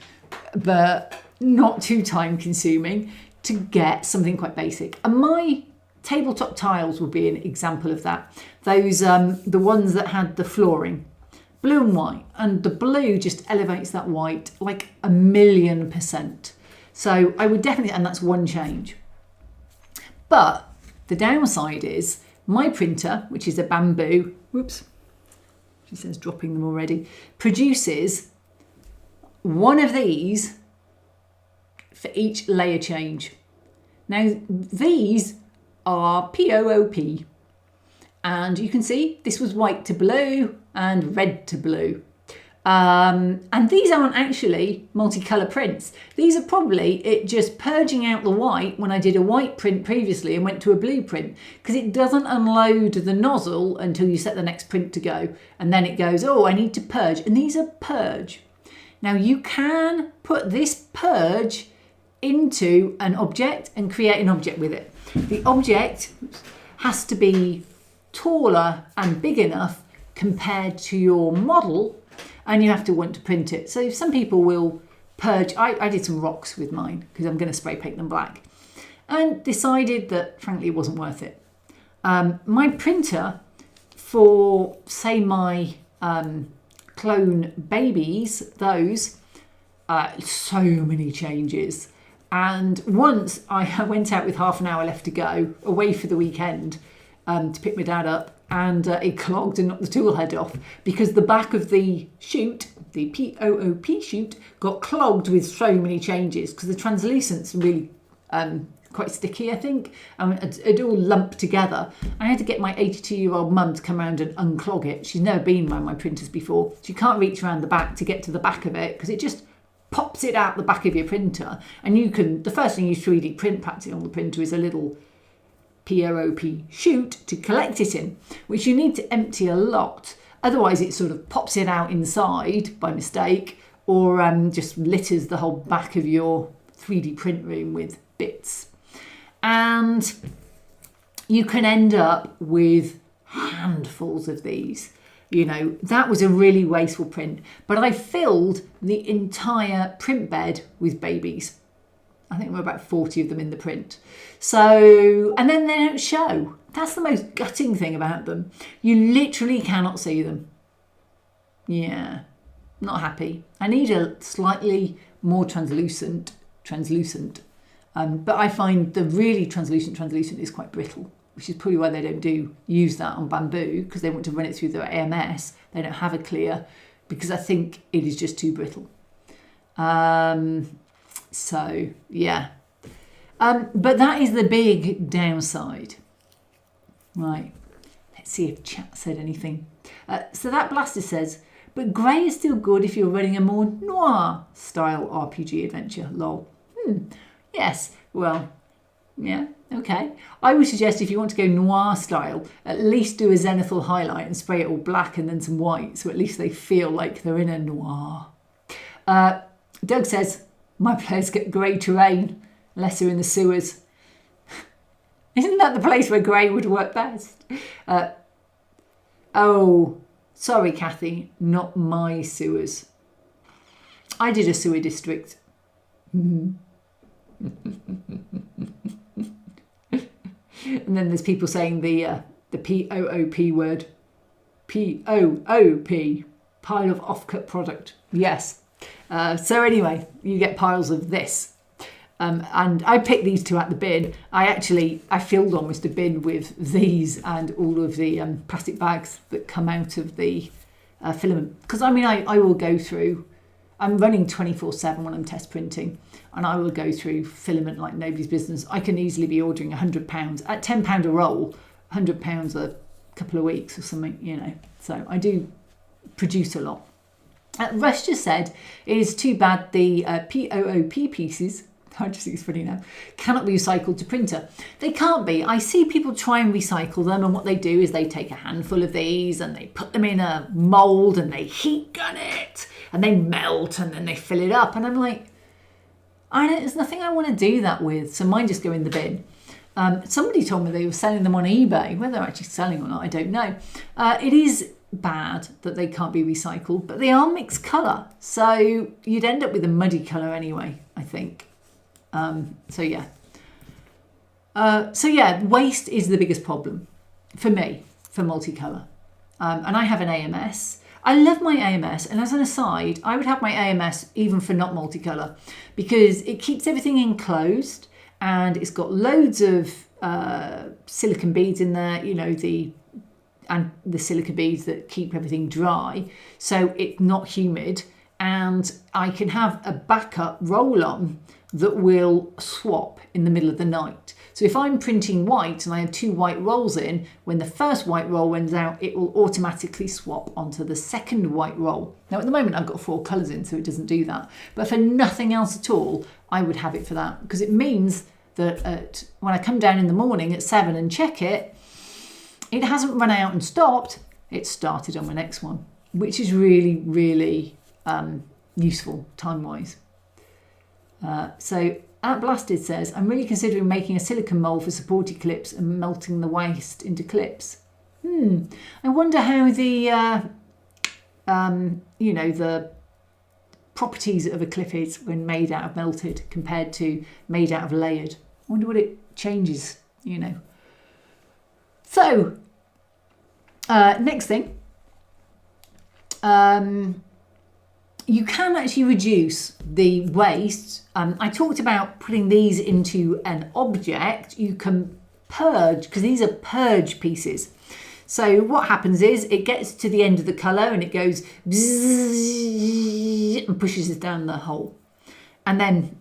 but not too time consuming to get something quite basic. And my tabletop tiles would be an example of that. Those, the ones that had the flooring, blue and white, and the blue just elevates that white like 1,000,000%. So I would definitely, and that's one change. But the downside is my printer, which is a Bamboo, whoops, she says dropping them already, produces one of these for each layer change. Now these are POOP, and you can see this was white to blue and red to blue. And these aren't actually multicolour prints. These are probably it just purging out the white when I did a white print previously and went to a blue print, because it doesn't unload the nozzle until you set the next print to go. And then it goes, oh, I need to purge. And these are purge. Now you can put this purge into an object and create an object with it. The object has to be taller and big enough compared to your model, and you have to want to print it. So some people will purge. I did some rocks with mine because I'm going to spray paint them black, and decided that frankly it wasn't worth it. My printer for, say, my clone babies, those so many changes. And once I went out with half an hour left to go, away for the weekend, to pick my dad up, and it clogged and knocked the tool head off because the back of the chute, the POOP chute, got clogged with so many changes because the translucent's really quite sticky, I think. It all lumped together. I had to get my 82-year-old mum to come around and unclog it. She's never been around my printers before. She can't reach around the back to get to the back of it because it just pops it out the back of your printer. And you can, the first thing you 3D print practically on the printer is a little POOP chute to collect it in, which you need to empty a lot. Otherwise it sort of pops it out inside by mistake, or just litters the whole back of your 3D print room with bits. And you can end up with handfuls of these. You know, that was a really wasteful print, but I filled the entire print bed with babies. I think there were about 40 of them in the print. So, and then they don't show. That's the most gutting thing about them. You literally cannot see them. Yeah, not happy. I need a slightly more translucent. But I find the really translucent is quite brittle, which is probably why they don't use that on Bamboo, because they want to run it through their AMS. They don't have a clear, because I think it is just too brittle. So, yeah. But that is the big downside. Right. Let's see if chat said anything. So that Blaster says, but grey is still good if you're running a more noir style RPG adventure. Lol. Yes. Well, yeah. Okay. I would suggest if you want to go noir style, at least do a zenithal highlight and spray it all black and then some white, so at least they feel like they're in a noir. Doug says, my players get grey terrain, unless they're in the sewers. Isn't that the place where grey would work best? Oh, sorry, Kathy, not my sewers. I did a sewer district. And then there's people saying the POOP word. POOP, pile of off-cut product. Yes. So anyway, you get piles of this. And I picked these two at the bin. I filled almost a bin with these and all of the plastic bags that come out of the filament. Because I mean, I will go through, I'm running 24/7 when I'm test printing, and I will go through filament like nobody's business. I can easily be ordering £100 at £10 a roll, £100 a couple of weeks or something, you know. So I do produce a lot. Rush just said, it is too bad the POOP pieces, I just think it's funny now, cannot be recycled to printer. They can't be. I see people try and recycle them, and what they do is they take a handful of these and they put them in a mould and they heat gun it and they melt and then they fill it up. And I'm like, there's nothing I want to do that with, so mine just go in the bin. Somebody told me they were selling them on eBay. Whether they're actually selling or not, I don't know. It is bad that they can't be recycled, but they are mixed colour, so you'd end up with a muddy colour anyway, I think. So yeah, waste is the biggest problem for me for multicolour, and I have an AMS. I love my AMS, and as an aside, I would have my AMS even for not multicolour, because it keeps everything enclosed and it's got loads of silicone beads in there, you know, the silicone beads that keep everything dry, so it's not humid, and I can have a backup roll-on that will swap in the middle of the night. So if I'm printing white and I have 2 white rolls in, when the first white roll runs out, it will automatically swap onto the second white roll. Now at the moment I've got 4 colours in, so it doesn't do that. But for nothing else at all, I would have it for that, because it means that when I come down in the morning at 7 and check it, it hasn't run out and stopped, it started on the next one, which is really, really useful time-wise. So Outblasted says, I'm really considering making a silicone mould for supported clips and melting the waste into clips. I wonder how the the properties of a clip is when made out of melted compared to made out of layered. I wonder what it changes, you know. So next thing, you can actually reduce the waste. I talked about putting these into an object. You can purge, because these are purge pieces. So what happens is it gets to the end of the colour and it goes bzzz and pushes it down the hole. And then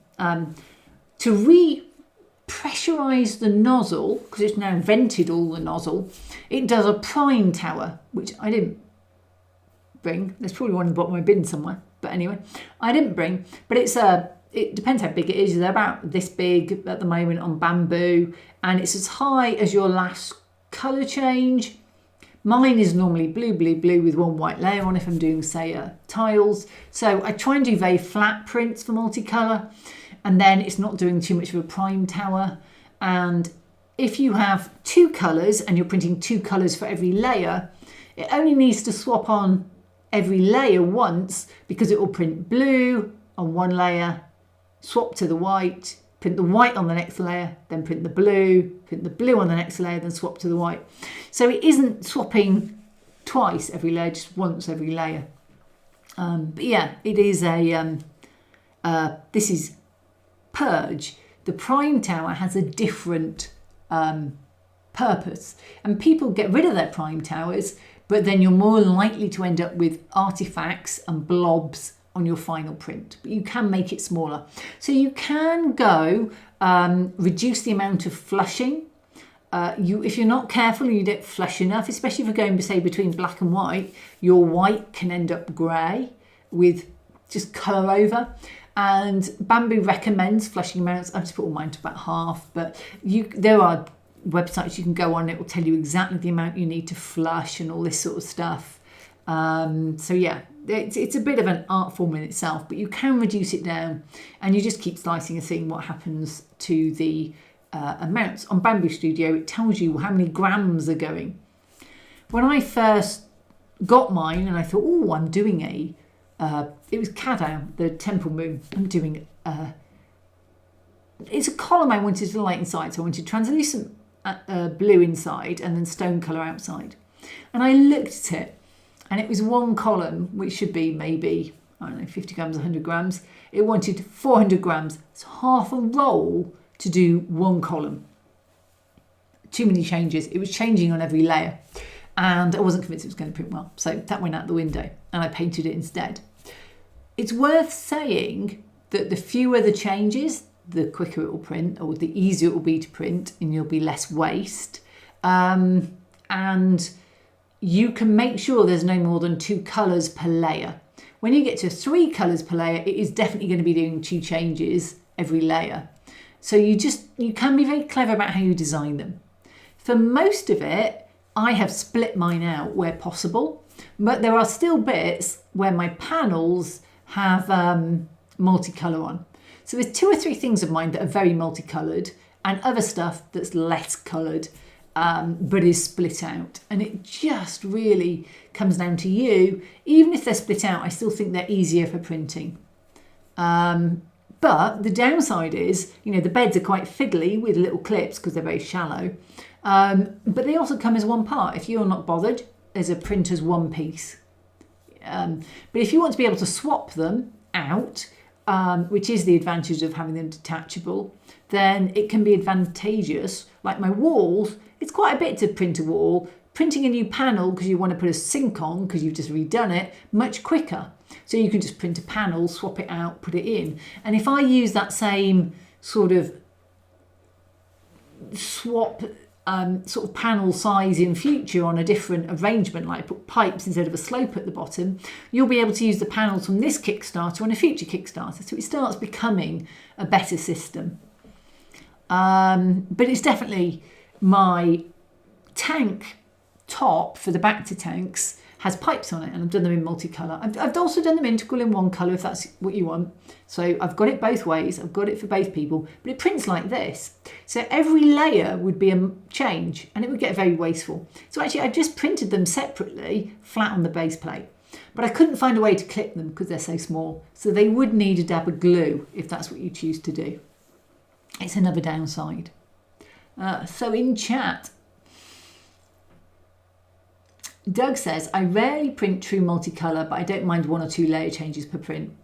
to re-pressurise the nozzle, because it's now vented all the nozzle, it does a prime tower, which I didn't bring. There's probably one in the bottom of my bin somewhere. But anyway, I didn't bring, but it depends how big it is. They're about this big at the moment on bamboo, and it's as high as your last colour change. Mine is normally blue with 1 white layer on if I'm doing, say, tiles. So I try and do very flat prints for multicolour, and then it's not doing too much of a prime tower. And if you have 2 colours and you're printing 2 colours for every layer, it only needs to swap on every layer once, because it will print blue on 1 layer, swap to the white, print the white on the next layer, then print the blue on the next layer, then swap to the white. So it isn't swapping twice every layer, just once every layer. But yeah, it is this is purge. The prime tower has a different purpose, and people get rid of their prime towers, but then you're more likely to end up with artifacts and blobs on your final print. But you can make it smaller. So you can go reduce the amount of flushing. If you're not careful and you don't flush enough, especially if you're going, say, between black and white, your white can end up grey with just colour over. And Bamboo recommends flushing amounts. I've just put all mine to about half, but there are websites you can go on. It will tell you exactly the amount you need to flush and all this sort of stuff. So yeah, it's a bit of an art form in itself, but you can reduce it down, and you just keep slicing and seeing what happens to the amounts. On Bamboo Studio, it tells you how many grams are going. When I first got mine, and I thought, oh, I'm doing it was Caddow, the Temple Moon. I'm doing it's a column I wanted to light inside, so I wanted translucent blue inside and then stone colour outside. And I looked at it, and it was one column, which should be maybe, I don't know, 50 grams, 100 grams. It wanted 400 grams. It's half a roll to do one column. Too many changes. It was changing on every layer, and I wasn't convinced it was going to print well. So that went out the window, and I painted it instead. It's worth saying that the fewer the changes, the quicker it will print, or the easier it will be to print, and you'll be less waste. And you can make sure there's no more than 2 colours per layer. When you get to 3 colours per layer, it is definitely going to be doing 2 changes every layer. So you can be very clever about how you design them. For most of it, I have split mine out where possible, but there are still bits where my panels have multicolour on. So there's 2 or 3 things of mine that are very multicoloured, and other stuff that's less coloured, but is split out. And it just really comes down to you. Even if they're split out, I still think they're easier for printing. But the downside is, the beds are quite fiddly with little clips because they're very shallow. But they also come as one part. If you're not bothered, there's a printer's one piece. But if you want to be able to swap them out, which is the advantage of having them detachable, then it can be advantageous. Like my walls, it's quite a bit to print a wall. Printing a new panel because you want to put a sink on because you've just redone it, much quicker. So you can just print a panel, swap it out, put it in. And if I use that same sort of swap sort of panel size in future on a different arrangement, like put pipes instead of a slope at the bottom, you'll be able to use the panels from this Kickstarter on a future Kickstarter. So it starts becoming a better system. But it's definitely my tank top for the back to tanks has pipes on it, and I've done them in multicolour. I've also done them integral in one colour if that's what you want. So I've got it both ways. I've got it for both people, but it prints like this. So every layer would be a change, and it would get very wasteful. So actually I just printed them separately, flat on the base plate, but I couldn't find a way to clip them because they're so small. So they would need a dab of glue if that's what you choose to do. It's another downside. So in chat, Doug says, I rarely print true multicolour, but I don't mind 1 or 2 layer changes per print.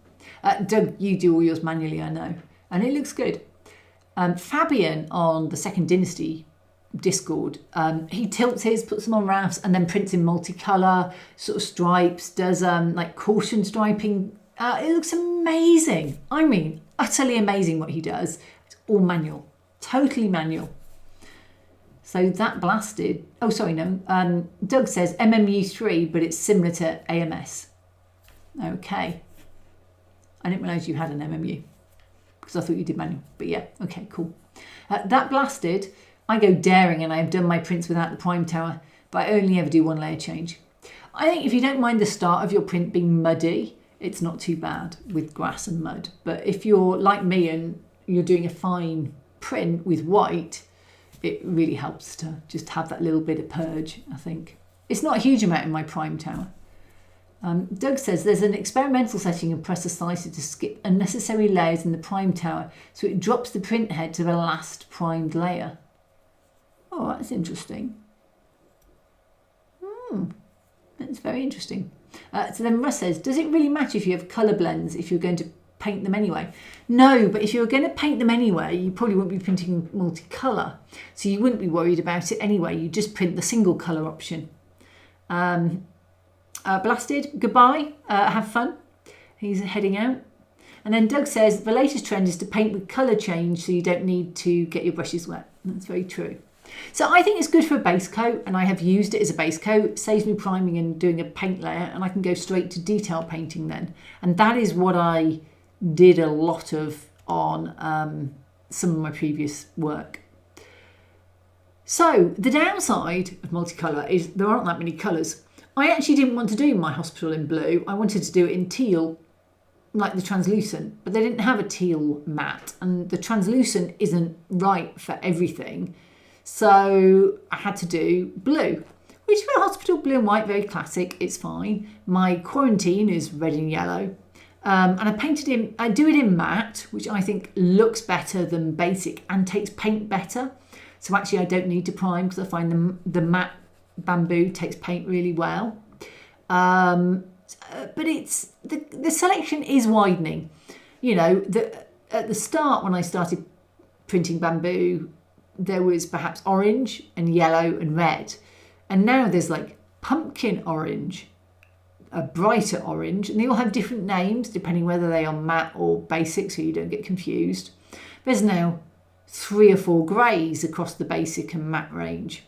Doug, you do all yours manually, I know, and it looks good. Fabian on the Second Dynasty Discord, he tilts his, puts them on rafts, and then prints in multicolour, sort of stripes, does like caution striping. It looks amazing. I mean, utterly amazing what he does. It's all manual, totally manual. So that blasted. Oh, sorry, no. Doug says MMU3, but it's similar to AMS. Okay. I didn't realise you had an MMU because I thought you did manual. But yeah, okay, cool. That blasted. I go daring, and I have done my prints without the prime tower, but I only ever do 1 layer change. I think if you don't mind the start of your print being muddy, it's not too bad with grass and mud. But if you're like me and you're doing a fine print with white, it really helps to just have that little bit of purge, I think. It's not a huge amount in my prime tower. Doug says there's an experimental setting of press a slicer to skip unnecessary layers in the prime tower, so it drops the print head to the last primed layer. Oh, that's interesting. That's very interesting. So then Russ says, does it really matter if you have colour blends if you're going to paint them anyway? No, but if you're going to paint them anyway, you probably won't be printing multicolour, so you wouldn't be worried about it anyway. You just print the single colour option. Blasted, goodbye, have fun. He's heading out. And then Doug says the latest trend is to paint with colour change so you don't need to get your brushes wet. And that's very true. So I think it's good for a base coat, and I have used it as a base coat. It saves me priming and doing a paint layer, and I can go straight to detail painting then. And that is what I did a lot of on some of my previous work. So the downside of multicolour is there aren't that many colours. I actually didn't want to do my hospital in blue. I wanted to do it in teal, like the translucent, but they didn't have a teal matte, and the translucent isn't right for everything. So I had to do blue, which for a hospital, blue and white, very classic, it's fine. My quarantine is red and yellow. And I do it in matte, which I think looks better than basic and takes paint better. So actually I don't need to prime because I find the matte bamboo takes paint really well. But it's the selection is widening. You know, at the start when I started printing bamboo, there was perhaps orange and yellow and red. And now there's like pumpkin orange, a brighter orange, and they all have different names depending whether they are matte or basic, so you don't get confused. There's now 3 or 4 greys across the basic and matte range.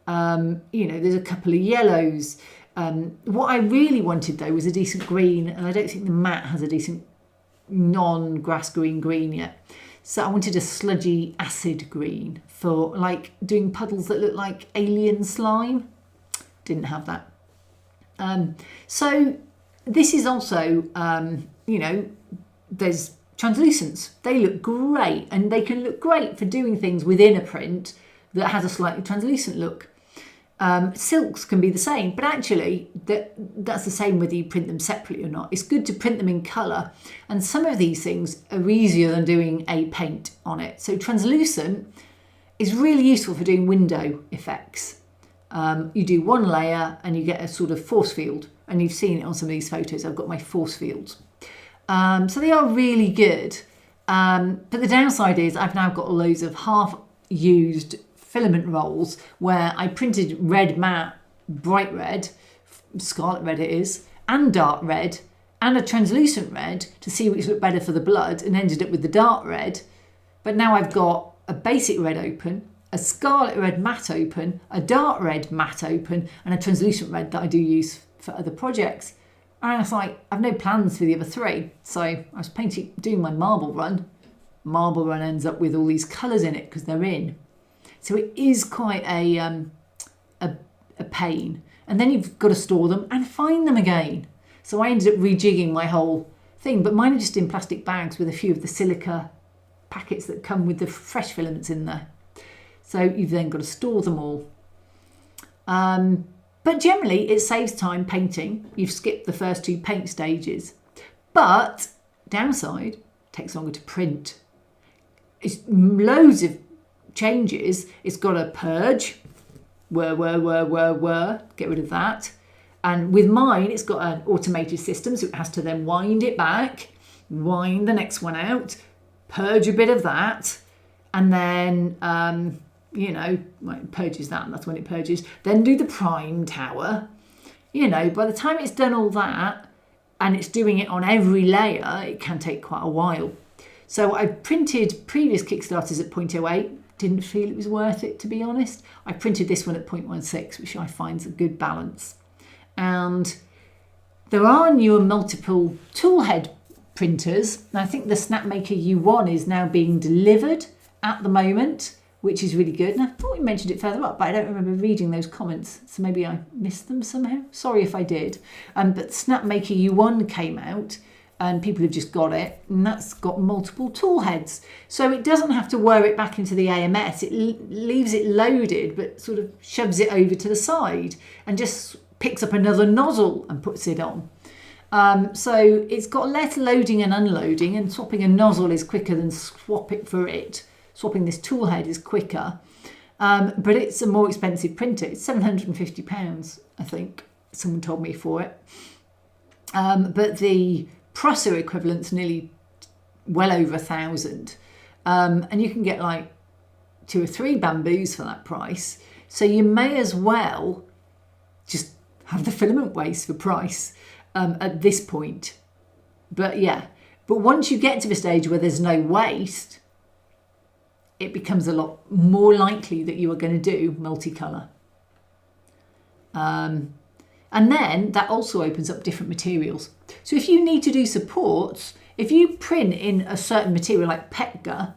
You know, there's a couple of yellows. What I really wanted though was a decent green, and I don't think the matte has a decent non-grass green yet. So I wanted a sludgy acid green for like doing puddles that look like alien slime. Didn't have that. So this is also, you know, there's translucents. They look great, and they can look great for doing things within a print that has a slightly translucent look. Silks can be the same, but actually that's the same whether you print them separately or not. It's good to print them in colour, and some of these things are easier than doing a paint on it. So translucent is really useful for doing window effects. You do one layer and you get a sort of force field, and you've seen it on some of these photos. I've got my force fields. So they are really good. But the downside is I've now got loads of half-used filament rolls where I printed red matte, bright red, scarlet red it is, and dark red, and a translucent red to see which looked better for the blood, and ended up with the dark red. But now I've got a basic red open, a scarlet red matte open, a dark red matte open, and a translucent red that I do use for other projects. And I was like, I've no plans for the other 3. So I was doing my marble run. Marble run ends up with all these colours in it because they're in. So it is quite a pain. And then you've got to store them and find them again. So I ended up rejigging my whole thing, but mine are just in plastic bags with a few of the silica packets that come with the fresh filaments in there. So you've then got to store them all. But generally it saves time painting. You've skipped the first 2 paint stages. But downside, it takes longer to print. It's loads of changes. It's got a purge, get rid of that. And with mine, it's got an automated system, so it has to then wind it back, wind the next one out, purge a bit of that, and then you know, well, it purges that, and that's when it purges. Then do the prime tower. You know, by the time it's done all that, and it's doing it on every layer, it can take quite a while. So I printed previous Kickstarters at 0.08. Didn't feel it was worth it, to be honest. I printed this one at 0.16, which I find is a good balance. And there are newer multiple toolhead printers. And I think the Snapmaker U1 is now being delivered at the moment, which is really good. And I thought we mentioned it further up, but I don't remember reading those comments. So maybe I missed them somehow. Sorry if I did. But Snapmaker U1 came out, and people have just got it, and that's got multiple tool heads. So it doesn't have to wear it back into the AMS. It leaves it loaded, but sort of shoves it over to the side and just picks up another nozzle and puts it on. So it's got less loading and unloading, and swapping a nozzle is quicker than Swapping this tool head is quicker, but it's a more expensive printer. It's £750, I think. Someone told me for it. But the Prusa equivalent's nearly well over 1,000. And you can get like 2 or 3 bamboos for that price. So you may as well just have the filament waste for price at this point. But once you get to the stage where there's no waste, it becomes a lot more likely that you are going to do multicolour. And then that also opens up different materials. So if you need to do supports, If you print in a certain material like PETG,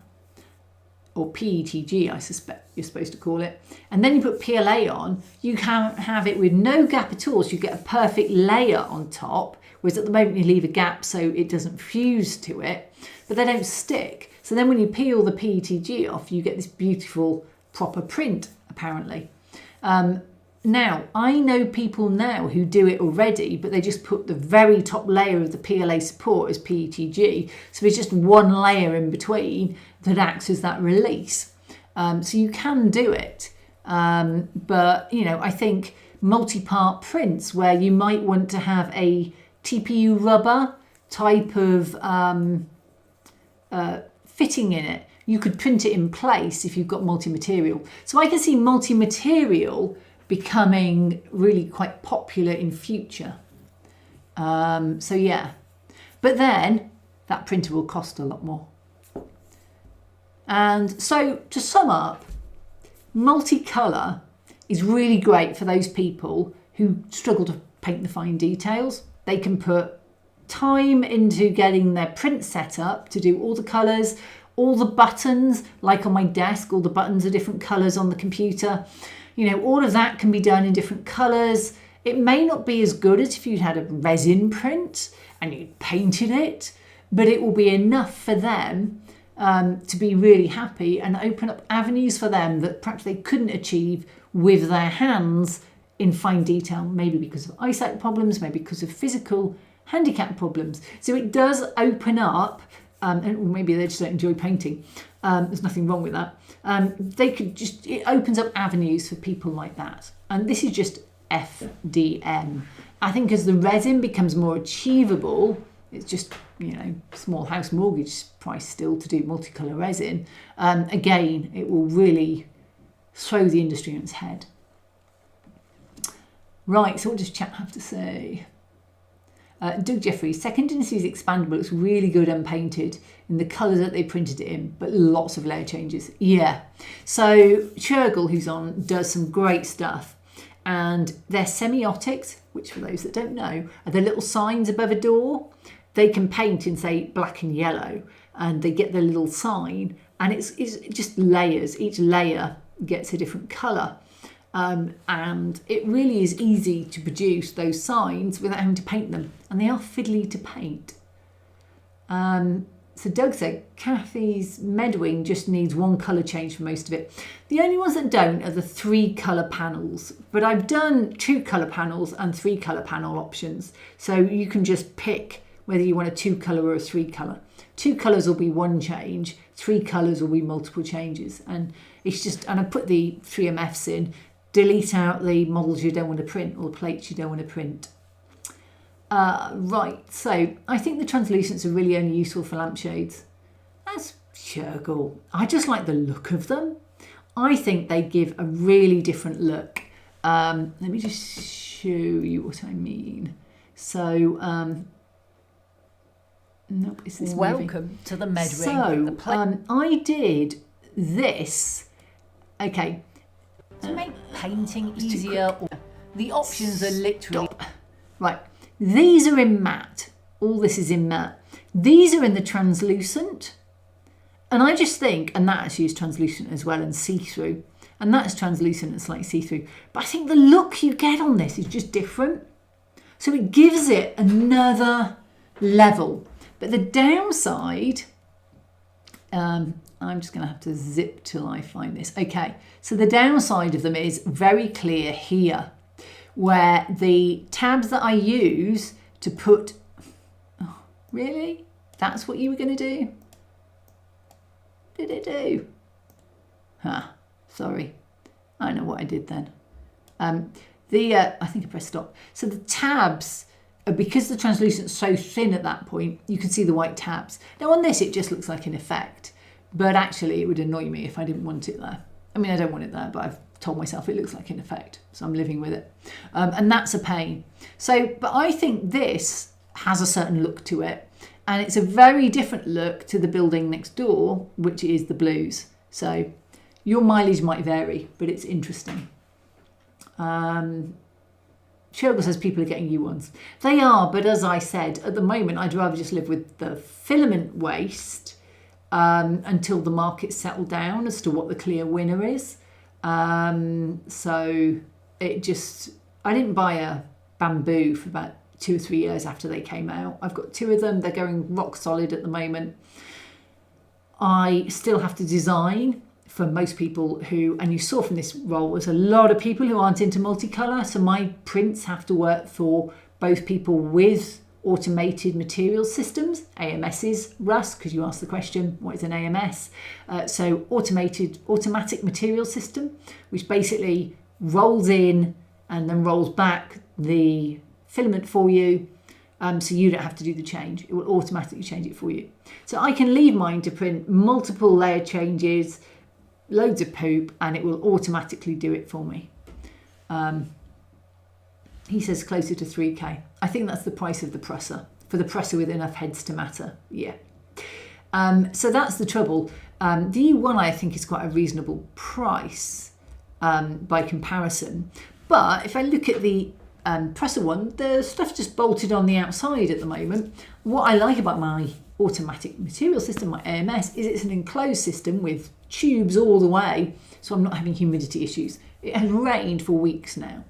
or PETG, I suspect you're supposed to call it, and then you put PLA on, you can have it with no gap at all, so you get a perfect layer on top, whereas at the moment you leave a gap so it doesn't fuse to it, but they don't stick. So then when you peel the PETG off, you get this beautiful proper print, apparently. Now, I know people now who do it already, but they just put the very top layer of the PLA support as PETG. So there's just one layer in between that acts as that release. So you can do it. But, you know, I think multi-part prints where you might want to have a TPU rubber type of fitting in it, you could print it in place if you've got multi-material. So I can see multi-material becoming really quite popular in future. So yeah, but then that printer will cost a lot more. And so to sum up, Multicolor is really great for those people who struggle to paint the fine details. They can put time into getting their print set up to do all the colours, all the buttons, like on my desk, all the buttons are different colours on the computer. You know, all of that can be done in different colours. It may not be as good as if you'd had a resin print and you painted it, but it will be enough for them to be really happy and open up avenues for them that perhaps they couldn't achieve with their hands in fine detail, maybe because of eyesight problems, maybe because of physical handicap problems. So it does open up, and maybe they just don't enjoy painting. There's nothing wrong with that. It opens up avenues for people like that. And this is just FDM. I think as the resin becomes more achievable, it's just, you know, small house mortgage price still to do multicolour resin. Again, it will really throw the industry on its head. Right, so what does chat have to say? Doug Jeffrey, Second Dynasty is expandable. Looks really good unpainted in the colours that they printed it in, but lots of layer changes. Yeah. So Churgle, who's on, does some great stuff. And their semiotics, which for those that don't know, are the little signs above a door. They can paint in, say, black and yellow, and they get the little sign, and it's just layers. Each layer gets a different colour. And it really is easy to produce those signs without having to paint them, and they are fiddly to paint. So Doug said Kathy's Medwing just needs one colour change for most of it. The only ones that don't are the 3 colour panels, but I've done 2 colour panels and 3 colour panel options, so you can just pick whether you want a 2 colour or a 3 colour. 2 colours will be one change, 3 colours will be multiple changes, and it's just, and I put the 3MFs in. Delete out the models you don't want to print or the plates you don't want to print. Right, so I think the translucents are really only useful for lampshades. That's Churgle. I just like the look of them. I think they give a really different look. Let me just show you what I mean. So, nope, is this Welcome moving? to the Medwing. So, I did this. Okay. To make painting easier, the options are literally... Stop. Right, these are in matte. All this is in matte. These are in the translucent. And I just think, and that actually is translucent as well and see-through. And that's translucent and slightly see-through. But I think the look you get on this is just different. So it gives it another level. But the downside... I'm just going to have to zip till I find this. Okay, so the downside of them is very clear here, where the tabs that I use to put... Oh, really? That's what you were going to do? Did it do? Sorry. I know what I did then. I think I pressed stop. So the tabs, because the translucent's so thin at that point, you can see the white tabs. Now on this, it just looks like an effect. But actually, it would annoy me if I didn't want it there. I mean, I don't want it there, but I've told myself it looks like an effect, so I'm living with it. And that's a pain. So, but I think this has a certain look to it, and it's a very different look to the building next door, which is the blues. So your mileage might vary, but it's interesting. Shergel says people are getting you ones. They are, but as I said, at the moment, I'd rather just live with the filament waste until the market's settled down as to what the clear winner is. So it just, I didn't buy a bamboo for about 2 or 3 years after they came out. I've got 2 of them. They're going rock solid at the moment. I still have to design for most people who, and you saw from this roll, there's a lot of people who aren't into multicolour. So my prints have to work for both people with automated material systems, AMSs, Russ, because you asked the question, what is an AMS? So automatic material system, which basically rolls in and then rolls back the filament for you, so you don't have to do the change. It will automatically change it for you. So I can leave mine to print multiple layer changes, loads of poop, and it will automatically do it for me. He says closer to 3K. I think that's the price of the presser, for the presser with enough heads to matter. Yeah. So that's the trouble. The U1 I think is quite a reasonable price by comparison. But if I look at the presser one, the stuff's just bolted on the outside at the moment. What I like about my automatic material system, my AMS, is it's an enclosed system with tubes all the way, so I'm not having humidity issues. It has rained for weeks now.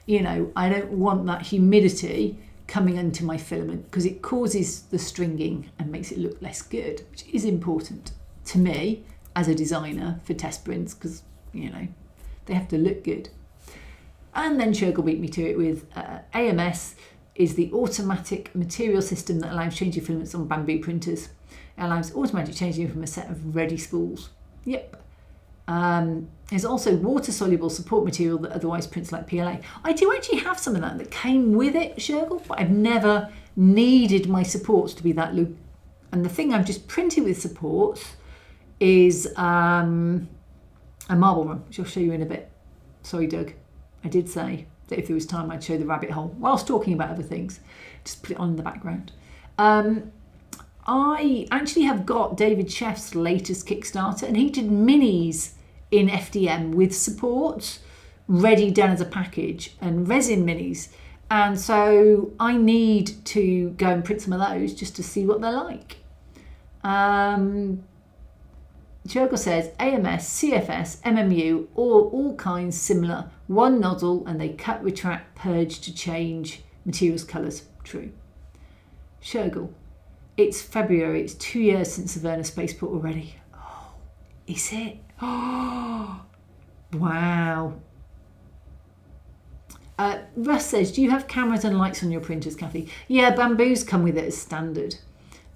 You know, I don't want that humidity coming into my filament because it causes the stringing and makes it look less good, which is important to me as a designer for test prints because, you know, they have to look good. And then Shergel beat me to it with AMS is the automatic material system that allows changing filaments on bamboo printers. It allows automatic changing from a set of ready spools. Yep. There's also water-soluble support material that otherwise prints like PLA. I do actually have some of that came with it, Shergel, but I've never needed my supports to be that loose. And the thing I've just printed with supports is a marble one, which I'll show you in a bit. Sorry, Doug. I did say that if there was time, I'd show the rabbit hole whilst talking about other things. Just put it on in the background. I actually have got David Sheff's latest Kickstarter, and he did minis in FDM with support ready done as a package and resin minis. And so I need to go and print some of those just to see what they're like. Shergel says AMS, CFS, MMU, all kinds similar. One nozzle and they cut, retract, purge to change materials colours. True. Shergel, it's February. It's 2 years since the Verna spaceport already. Oh, is it? Oh, wow. Russ says, do you have cameras and lights on your printers, Kathy? Yeah, bamboos come with it as standard.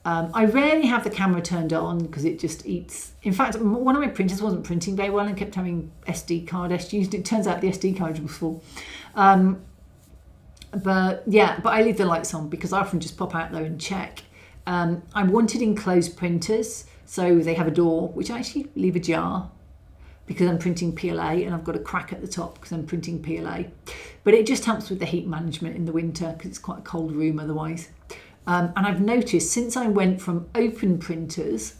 I rarely have the camera turned on because it just eats. In fact, one of my printers wasn't printing very well and kept having SD card issues. It turns out the SD card was full. But I leave the lights on because I often just pop out there and check. I wanted enclosed printers, so they have a door, which I actually leave ajar because I'm printing PLA and I've got a crack at the top because I'm printing PLA. But it just helps with the heat management in the winter because it's quite a cold room otherwise. And I've noticed since I went from open printers,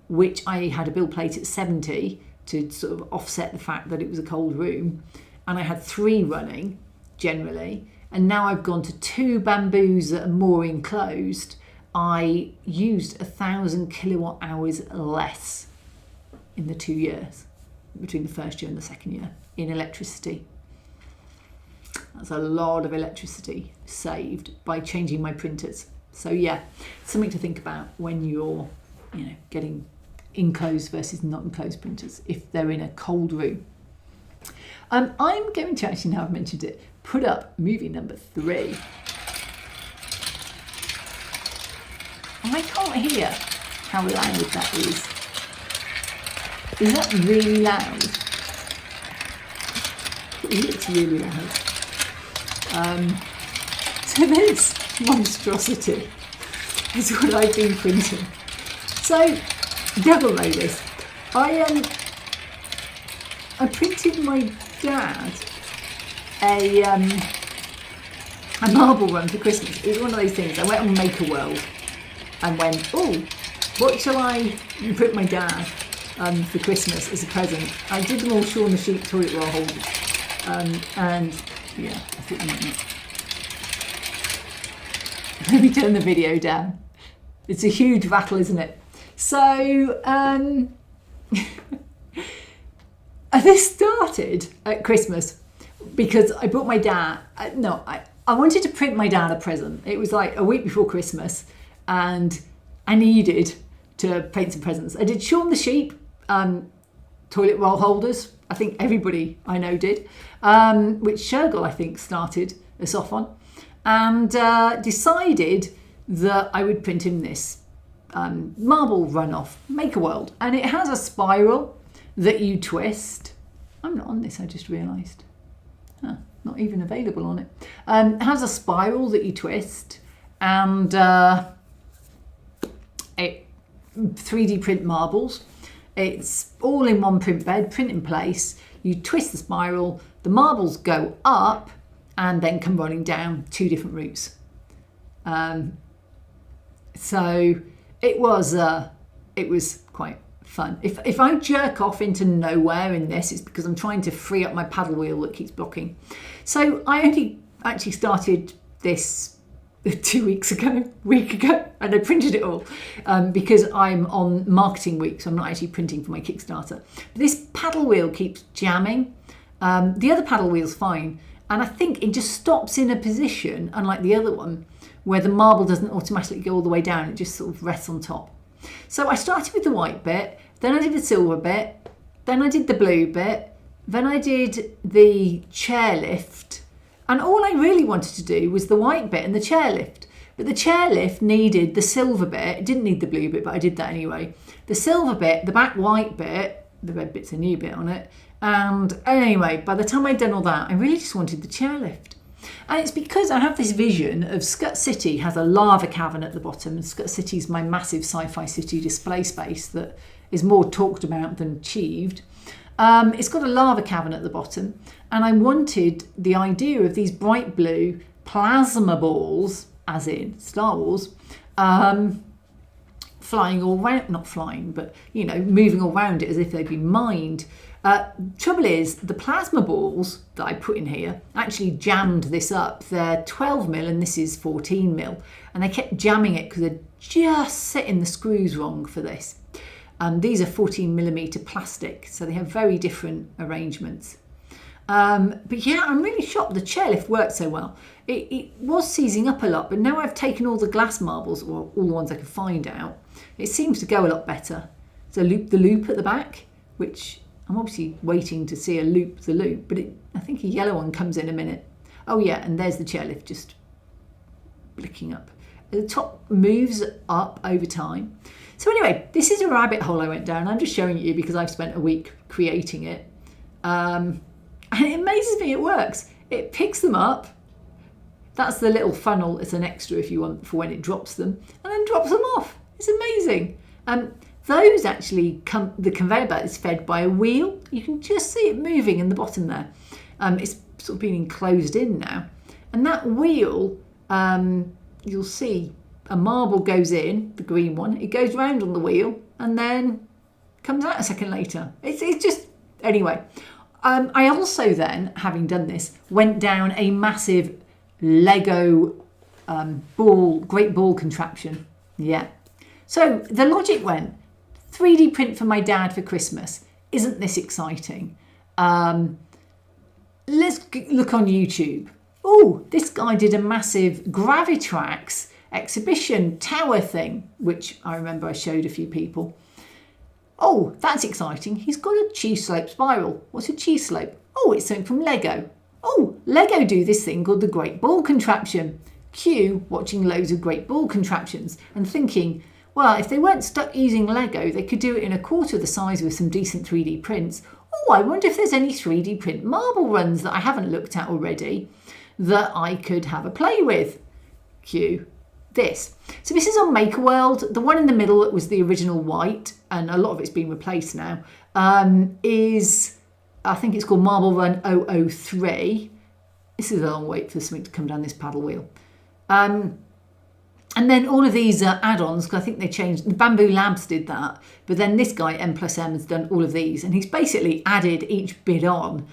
which I had a build plate at 70 to sort of offset the fact that it was a cold room, and I had 3 running generally, and now I've gone to 2 bamboos that are more enclosed, I used 1,000 kilowatt hours less in the 2 years, between the first year and the second year, in electricity. That's a lot of electricity saved by changing my printers. So yeah, something to think about when you're, getting enclosed versus not enclosed printers if they're in a cold room. I'm going to actually, now I've mentioned it, put up movie number 3. I can't hear how loud that is. Is that really loud? It's really loud. So this monstrosity is what I've been printing. So, devil know this. I printed my dad a marble run for Christmas. It was one of those things. I went on Maker World and went, oh, what shall I print my dad for Christmas as a present? I did them all Shaun the Sheep toilet roll holders. And Yeah, I think you might not. Let me turn the video down. It's a huge rattle, isn't it? So, this started at Christmas because I bought my dad, I wanted to print my dad a present. It was like a week before Christmas and I needed to paint some presents. I did Shaun the Sheep toilet roll holders. I think everybody I know did, which Shergel, I think, started us off on, and decided that I would print him this marble runoff Maker World. And it has a spiral that you twist. I'm not on this, I just realised. Not even available on it. It has a spiral that you twist, and it 3D print marbles. It's all in one print bed, print in place. You twist the spiral, the marbles go up and then come running down 2 different routes. So it was quite fun. If I jerk off into nowhere in this, it's because I'm trying to free up my paddle wheel that keeps blocking. So I only actually started this 2 weeks ago, week ago, and I printed it all because I'm on marketing week, so I'm not actually printing for my Kickstarter. But this paddle wheel keeps jamming. The other paddle wheel's fine, and I think it just stops in a position, unlike the other one, where the marble doesn't automatically go all the way down, it just sort of rests on top. So I started with the white bit, then I did the silver bit, then I did the blue bit, then I did the chairlift, and all I really wanted to do was the white bit and the chairlift. But the chairlift needed the silver bit. It didn't need the blue bit, but I did that anyway. The silver bit, the back white bit, the red bit's a new bit on it. And anyway, by the time I'd done all that, I really just wanted the chairlift. And it's because I have this vision of Scut City has a lava cavern at the bottom, and Scut City is my massive sci-fi city display space that is more talked about than achieved. It's got a lava cavern at the bottom, and I wanted the idea of these bright blue plasma balls, as in Star Wars, flying all around, not flying, but, you know, moving all around it as if they'd been mined. Trouble is, the plasma balls that I put in here actually jammed this up. They're 12mm and this is 14mm, and they kept jamming it because they're just setting the screws wrong for this. These are 14mm plastic, so they have very different arrangements. But yeah, I'm really shocked the chairlift worked so well. It was seizing up a lot, but now I've taken all the glass marbles, or all the ones I could find out, it seems to go a lot better. So the loop at the back, which I'm obviously waiting to see a loop the loop, but I think a yellow one comes in a minute. Oh yeah, and there's the chairlift just blicking up. The top moves up over time. So anyway, this is a rabbit hole I went down. I'm just showing you because I've spent a week creating it. And it amazes me it works. It picks them up. That's the little funnel. It's an extra if you want for when it drops them. And then drops them off. It's amazing. Those actually come, the conveyor belt is fed by a wheel. You can just see it moving in the bottom there. It's sort of been enclosed in now. And that wheel, you'll see a marble goes in, the green one, it goes round on the wheel and then comes out a second later. It's just, anyway. I also then, having done this, went down a massive Lego great ball contraption. Yeah. So the logic went, 3D print for my dad for Christmas. Isn't this exciting? Let's look on YouTube. Oh, this guy did a massive Gravitrax exhibition tower thing, which I remember I showed a few people. Oh, that's exciting. He's got a cheese slope spiral. What's a cheese slope? Oh, it's something from Lego. Oh, Lego do this thing called the Great Ball Contraption. Cue watching loads of Great Ball Contraptions and thinking, well, if they weren't stuck using Lego, they could do it in a quarter of the size with some decent 3D prints. Oh, I wonder if there's any 3D print marble runs that I haven't looked at already that I could have a play with. Cue this. So this is on Maker World. The one in the middle that was the original white, and a lot of it's been replaced now, is, I think it's called Marble Run 003. This is a long wait for something to come down this paddle wheel. And then all of these are add-ons, because I think they changed. The Bamboo Labs did that, but then this guy, M+M, has done all of these, and he's basically added each bit on.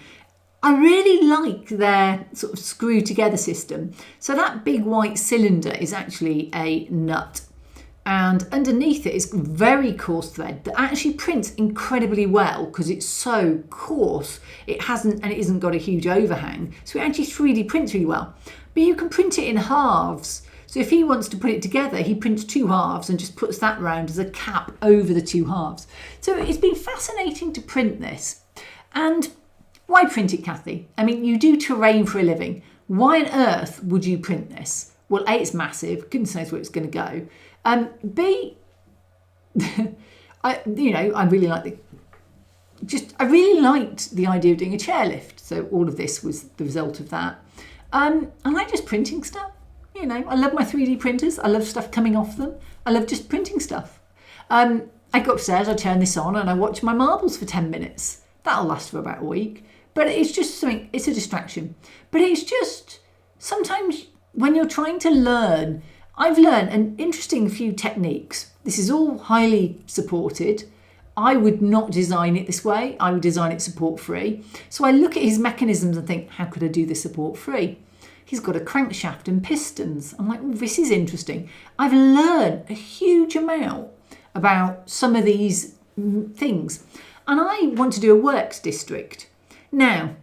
I really like their sort of screw together system. So that big white cylinder is actually a nut. And underneath it is very coarse thread that actually prints incredibly well because it's so coarse. It isn't got a huge overhang. So it actually 3D prints really well. But you can print it in halves. So if he wants to put it together, he prints 2 halves and just puts that round as a cap over the 2 halves. So it's been fascinating to print this. And why print it, Kathy? I mean, you do terrain for a living. Why on earth would you print this? Well, A, it's massive. Goodness knows where it's going to go. B, I really liked the idea of doing a chairlift. So all of this was the result of that. I like just printing stuff. I love my 3D printers. I love stuff coming off them. I love just printing stuff. I go upstairs, I turn this on and I watch my marbles for 10 minutes. That'll last for about a week. But it's just something, it's a distraction. But it's just, sometimes when you're trying to learn, I've learned an interesting few techniques. This is all highly supported. I would not design it this way. I would design it support free. So I look at his mechanisms and think, how could I do this support free? He's got a crankshaft and pistons. I'm like, this is interesting. I've learned a huge amount about some of these things. And I want to do a works district. Now,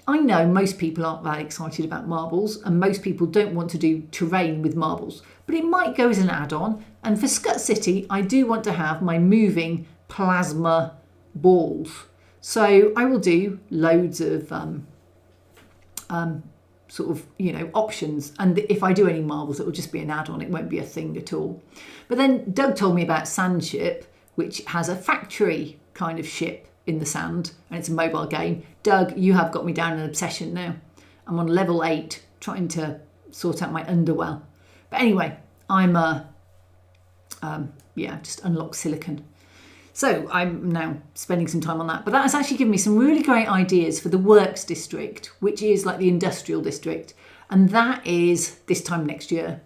I know most people aren't that excited about marbles and most people don't want to do terrain with marbles, but it might go as an add-on. And for Scut City, I do want to have my moving plasma balls. So I will do loads of options. And if I do any marbles, it will just be an add-on. It won't be a thing at all. But then Doug told me about Sandship, which has a factory kind of ship in the sand, and it's a mobile game. Doug, you have got me down an obsession now. I'm on level 8 trying to sort out my underwell. But anyway, I'm just unlock silicon. So I'm now spending some time on that. But that has actually given me some really great ideas for the works district, which is like the industrial district. And that is this time next year,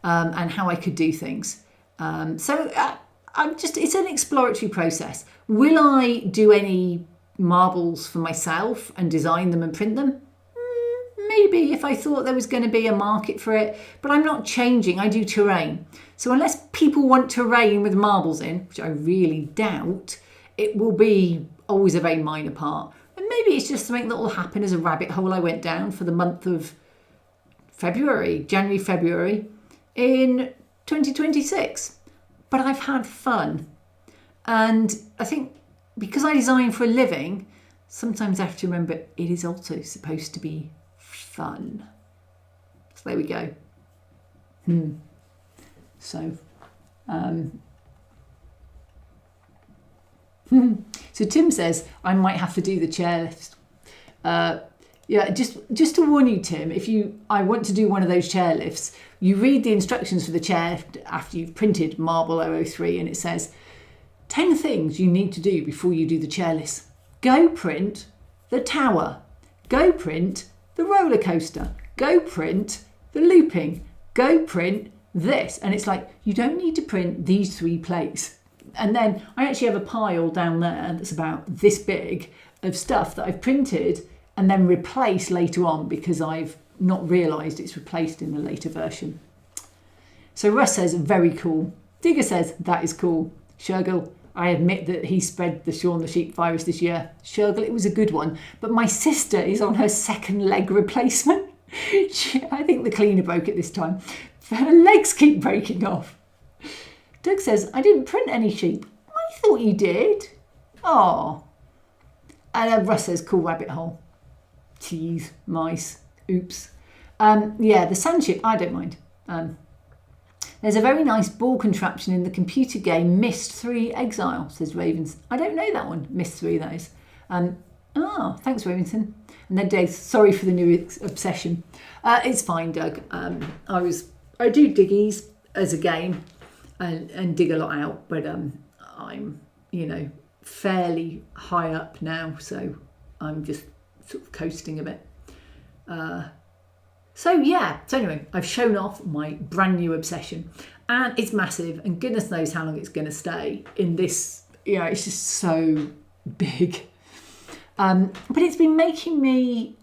and how I could do things. It's an exploratory process. Will I do any marbles for myself and design them and print them? Maybe, if I thought there was going to be a market for it, but I'm not changing. I do terrain. So unless people want terrain with marbles in, which I really doubt, it will be always a very minor part. And maybe it's just something that will happen as a rabbit hole I went down for the month of January, February in 2026. But I've had fun. And I think because I design for a living, sometimes I have to remember it is also supposed to be fun. So there we go. So Tim says I might have to do the chairlift. Just to warn you, Tim, I want to do one of those chairlifts, you read the instructions for the chairlift after you've printed Marble 003, and it says 10 things you need to do before you do the chairlift. Go print the tower. Go print the roller coaster. Go print the looping. Go print this. And it's like, you don't need to print these 3 plates. And then I actually have a pile down there that's about this big of stuff that I've printed and then replaced later on because I've not realised it's replaced in the later version. So Russ says, very cool. Digger says, that is cool. Shergill, I admit that he spread the Shaun the Sheep virus this year. Shergill, it was a good one. But my sister is on her 2nd leg replacement. I think the cleaner broke it this time. Her legs keep breaking off. Doug says, I didn't print any sheep. I thought you did. Oh. And Russ says, cool rabbit hole. Tease, mice, oops. The sand ship, I don't mind. There's a very nice ball contraption in the computer game Myst 3 Exile, says Ravens. I don't know that one, Myst 3, that is. Thanks, Ravenson. And then Dave, sorry for the new obsession. It's fine, Doug. I do diggies as a game and dig a lot out, but I'm, fairly high up now, so I'm just sort of coasting a bit. So anyway, I've shown off my brand new obsession, and it's massive, and goodness knows how long it's going to stay in this. It's just so big. But it's been making me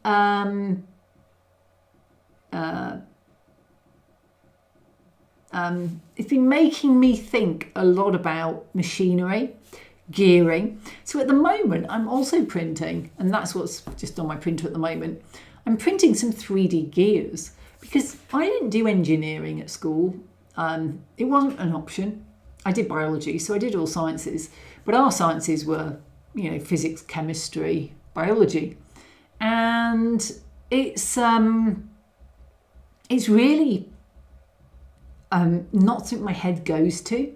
think a lot about machinery, gearing. So at the moment, I'm also printing, and that's what's just on my printer at the moment. I'm printing some 3D gears because I didn't do engineering at school. It wasn't an option. I did biology, so I did all sciences, but our sciences were, physics, chemistry, biology, and it's really not something my head goes to.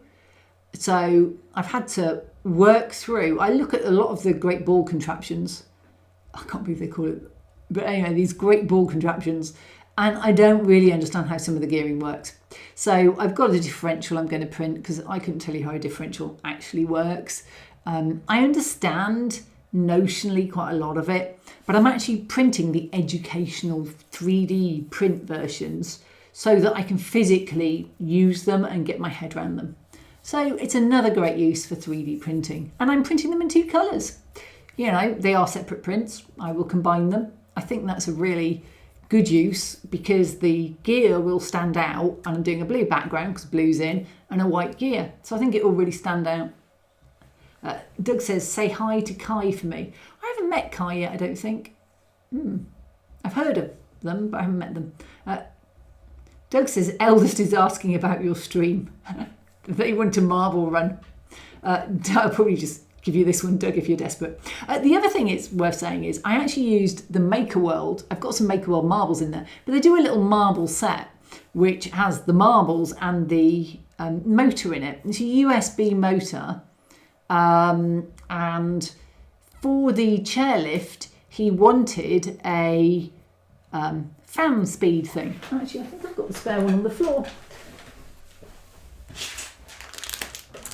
So I've had to work through. I look at a lot of the great ball contraptions. I can't believe they call it, but anyway, these great ball contraptions, and I don't really understand how some of the gearing works. So I've got a differential I'm going to print because I couldn't tell you how a differential actually works. I understand notionally quite a lot of it, but I'm actually printing the educational 3D print versions so that I can physically use them and get my head around them. So it's another great use for 3D printing, and I'm printing them in 2 colours. They are separate prints. I will combine them. I think that's a really good use because the gear will stand out, and I'm doing a blue background because blue's in, and a white gear. So I think it will really stand out. Doug says, say hi to Kai for me. I haven't met Kai yet, I don't think. I've heard of them, but I haven't met them. Doug says, eldest is asking about your stream. They want a marble run. I'll probably just give you this one, Doug, if you're desperate. The other thing it's worth saying is I actually used the Maker World. I've got some Maker World marbles in there, but they do a little marble set which has the marbles and the motor in it. It's a USB motor, and for the chairlift he wanted a fan speed thing. Actually, I think I've got the spare one on the floor.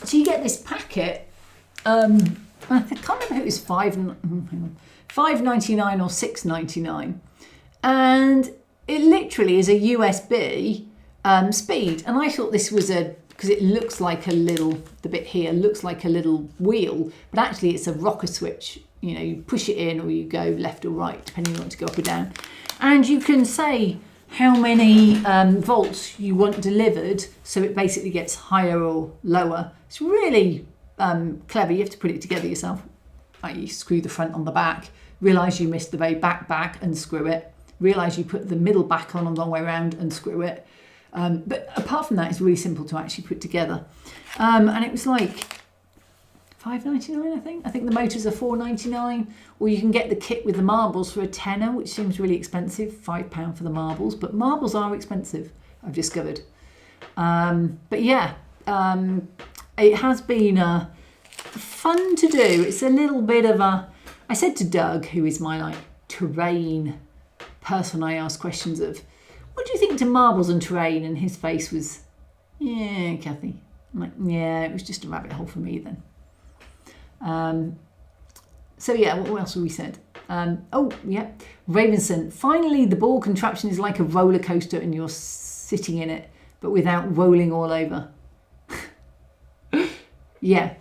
So you get this packet. I can't remember if it was $5.99 or $6.99, and it literally is a USB speed. And I thought this was because it looks like the bit here looks like a little wheel, but actually it's a rocker switch. You push it in or you go left or right, depending on what to go up or down. And you can say how many volts you want delivered, so it basically gets higher or lower. It's really clever. You have to put it together yourself. You screw the front on the back, realise you missed the very back and screw it, realise you put the middle back on the long way around and screw it. But apart from that, it's really simple to actually put together. And it was like $5.99, I think. I think the motors are $4.99, or you can get the kit with the marbles for a tenner, which seems really expensive, £5 for the marbles. But marbles are expensive, I've discovered. But yeah, it has been fun to do. It's a little bit of I said to Doug, who is my terrain person I ask questions of, what do you think to marbles and terrain? And his face was, yeah, Kathy. I'm like, yeah, it was just a rabbit hole for me then. So yeah, what else have we said? Oh yeah, Ravenson. Finally, the ball contraption is like a roller coaster and you're sitting in it, but without rolling all over. Yeah.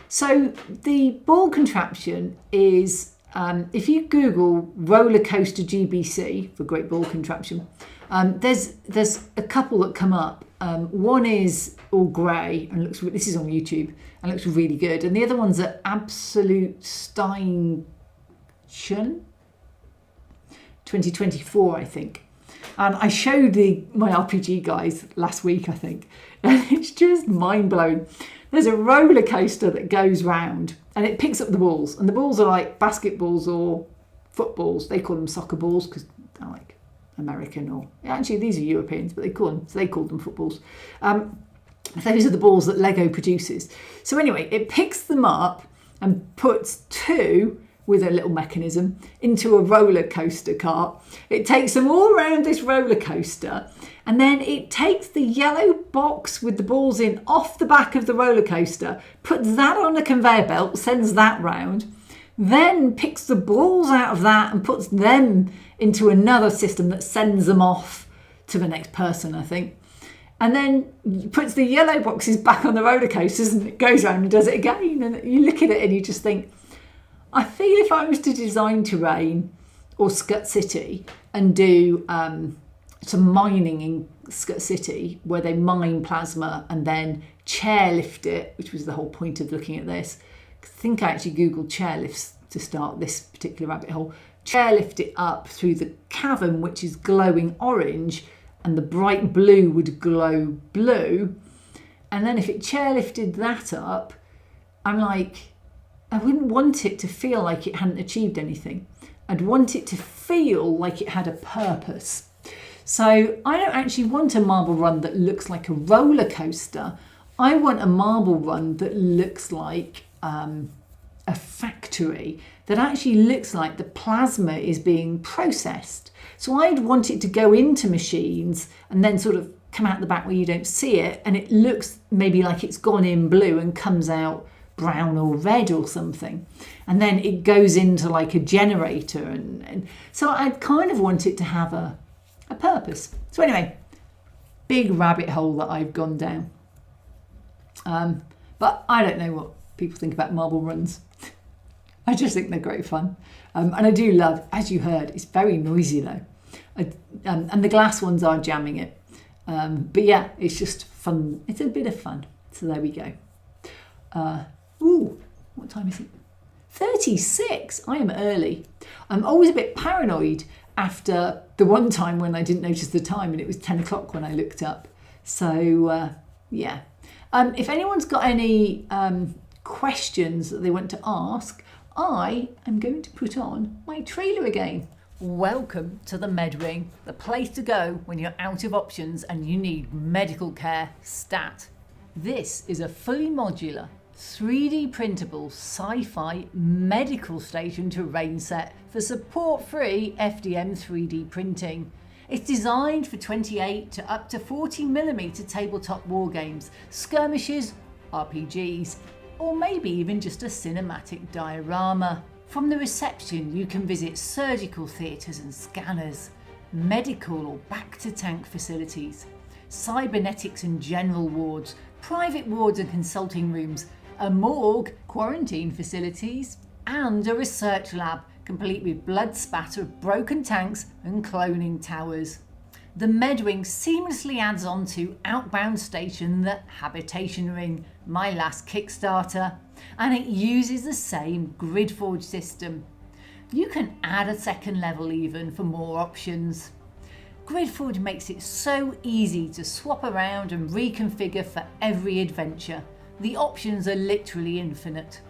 So the ball contraption is, if you Google roller coaster GBC for great ball contraption, there's a couple that come up. One is all grey and this is on YouTube and looks really good, and the other one's at Absolute Steinchen 2024, I think. And I showed my RPG guys last week, I think, and it's just mind-blowing. There's a roller coaster that goes round and it picks up the balls, and the balls are like basketballs or footballs. They call them soccer balls because they're like American, or actually these are Europeans, but they call them footballs. Those are the balls that Lego produces. So anyway, it picks them up and puts two with a little mechanism into a roller coaster cart. It takes them all around this roller coaster, and then it takes the yellow box with the balls in off the back of the roller coaster, puts that on a conveyor belt, sends that round, then picks the balls out of that and puts them into another system that sends them off to the next person, I think. And then puts the yellow boxes back on the roller coasters, and it goes around and does it again. And you look at it and you just think, I feel if I was to design terrain or Scut City and do some mining in Scut City where they mine plasma and then chairlift it, which was the whole point of looking at this. I think I actually Googled chairlifts to start this particular rabbit hole. Chairlift it up through the cavern, which is glowing orange, and the bright blue would glow blue. And then if it chairlifted that up, I'm like, I wouldn't want it to feel like it hadn't achieved anything. I'd want it to feel like it had a purpose. So I don't actually want a marble run that looks like a roller coaster. I want a marble run that looks like a factory, that actually looks like the plasma is being processed. So I'd want it to go into machines and then sort of come out the back where you don't see it, and it looks maybe like it's gone in blue and comes out brown or red or something, and then it goes into like a generator, and so I kind of want it to have a purpose. So anyway, big rabbit hole that I've gone down, but I don't know what people think about marble runs. I just think they're great fun, and I do love, as you heard, it's very noisy though, and the glass ones are jamming it, but yeah, it's just fun. It's a bit of fun. So there we go. Ooh, what time is it? 36. I am early. I'm always a bit paranoid after the one time when I didn't notice the time and it was 10 o'clock when I looked up. So yeah. If anyone's got any questions that they want to ask, I am going to put on my trailer again. Welcome to the Medwing, the place to go when you're out of options and you need medical care stat. This is a fully modular, 3D printable sci-fi medical station terrain set for support-free FDM 3D printing. It's designed for 28 to up to 40mm tabletop wargames, skirmishes, RPGs, or maybe even just a cinematic diorama. From the reception, you can visit surgical theatres and scanners, medical or back-to-tank facilities, cybernetics and general wards, private wards and consulting rooms, a morgue, quarantine facilities, and a research lab complete with blood spatter of broken tanks and cloning towers. The Medwing seamlessly adds on to Outbound Station, the Habitation Ring, my last Kickstarter, and it uses the same GridForge system. You can add a second level even for more options. GridForge makes it so easy to swap around and reconfigure for every adventure. The options are literally infinite.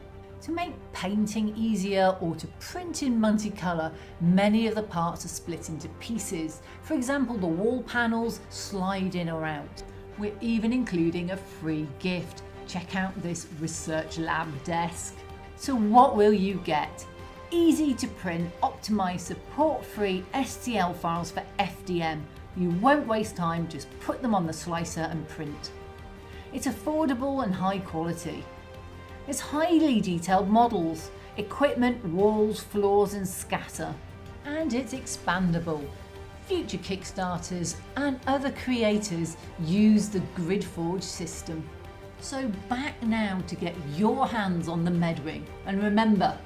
To make painting easier or to print in multicolor, many of the parts are split into pieces. For example, the wall panels slide in or out. We're even including a free gift. Check out this research lab desk. So what will you get? Easy to print, optimized, support-free STL files for FDM. You won't waste time, just put them on the slicer and print. It's affordable and high quality. It's highly detailed models, equipment, walls, floors and scatter. And it's expandable. Future Kickstarters and other creators use the GridForge system. So back now to get your hands on the Medwing. And remember,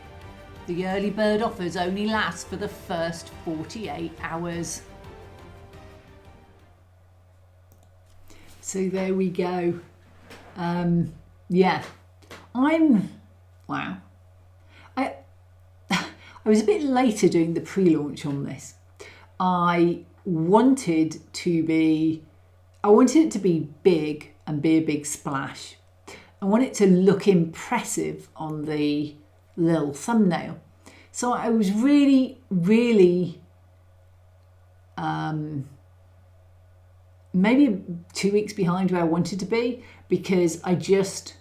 the early bird offers only last for the first 48 hours. So there we go. Yeah, wow. I was a bit later doing the pre-launch on this. I wanted it to be big and be a big splash. I want it to look impressive on the little thumbnail. So I was really maybe 2 weeks behind where I wanted to be, because I just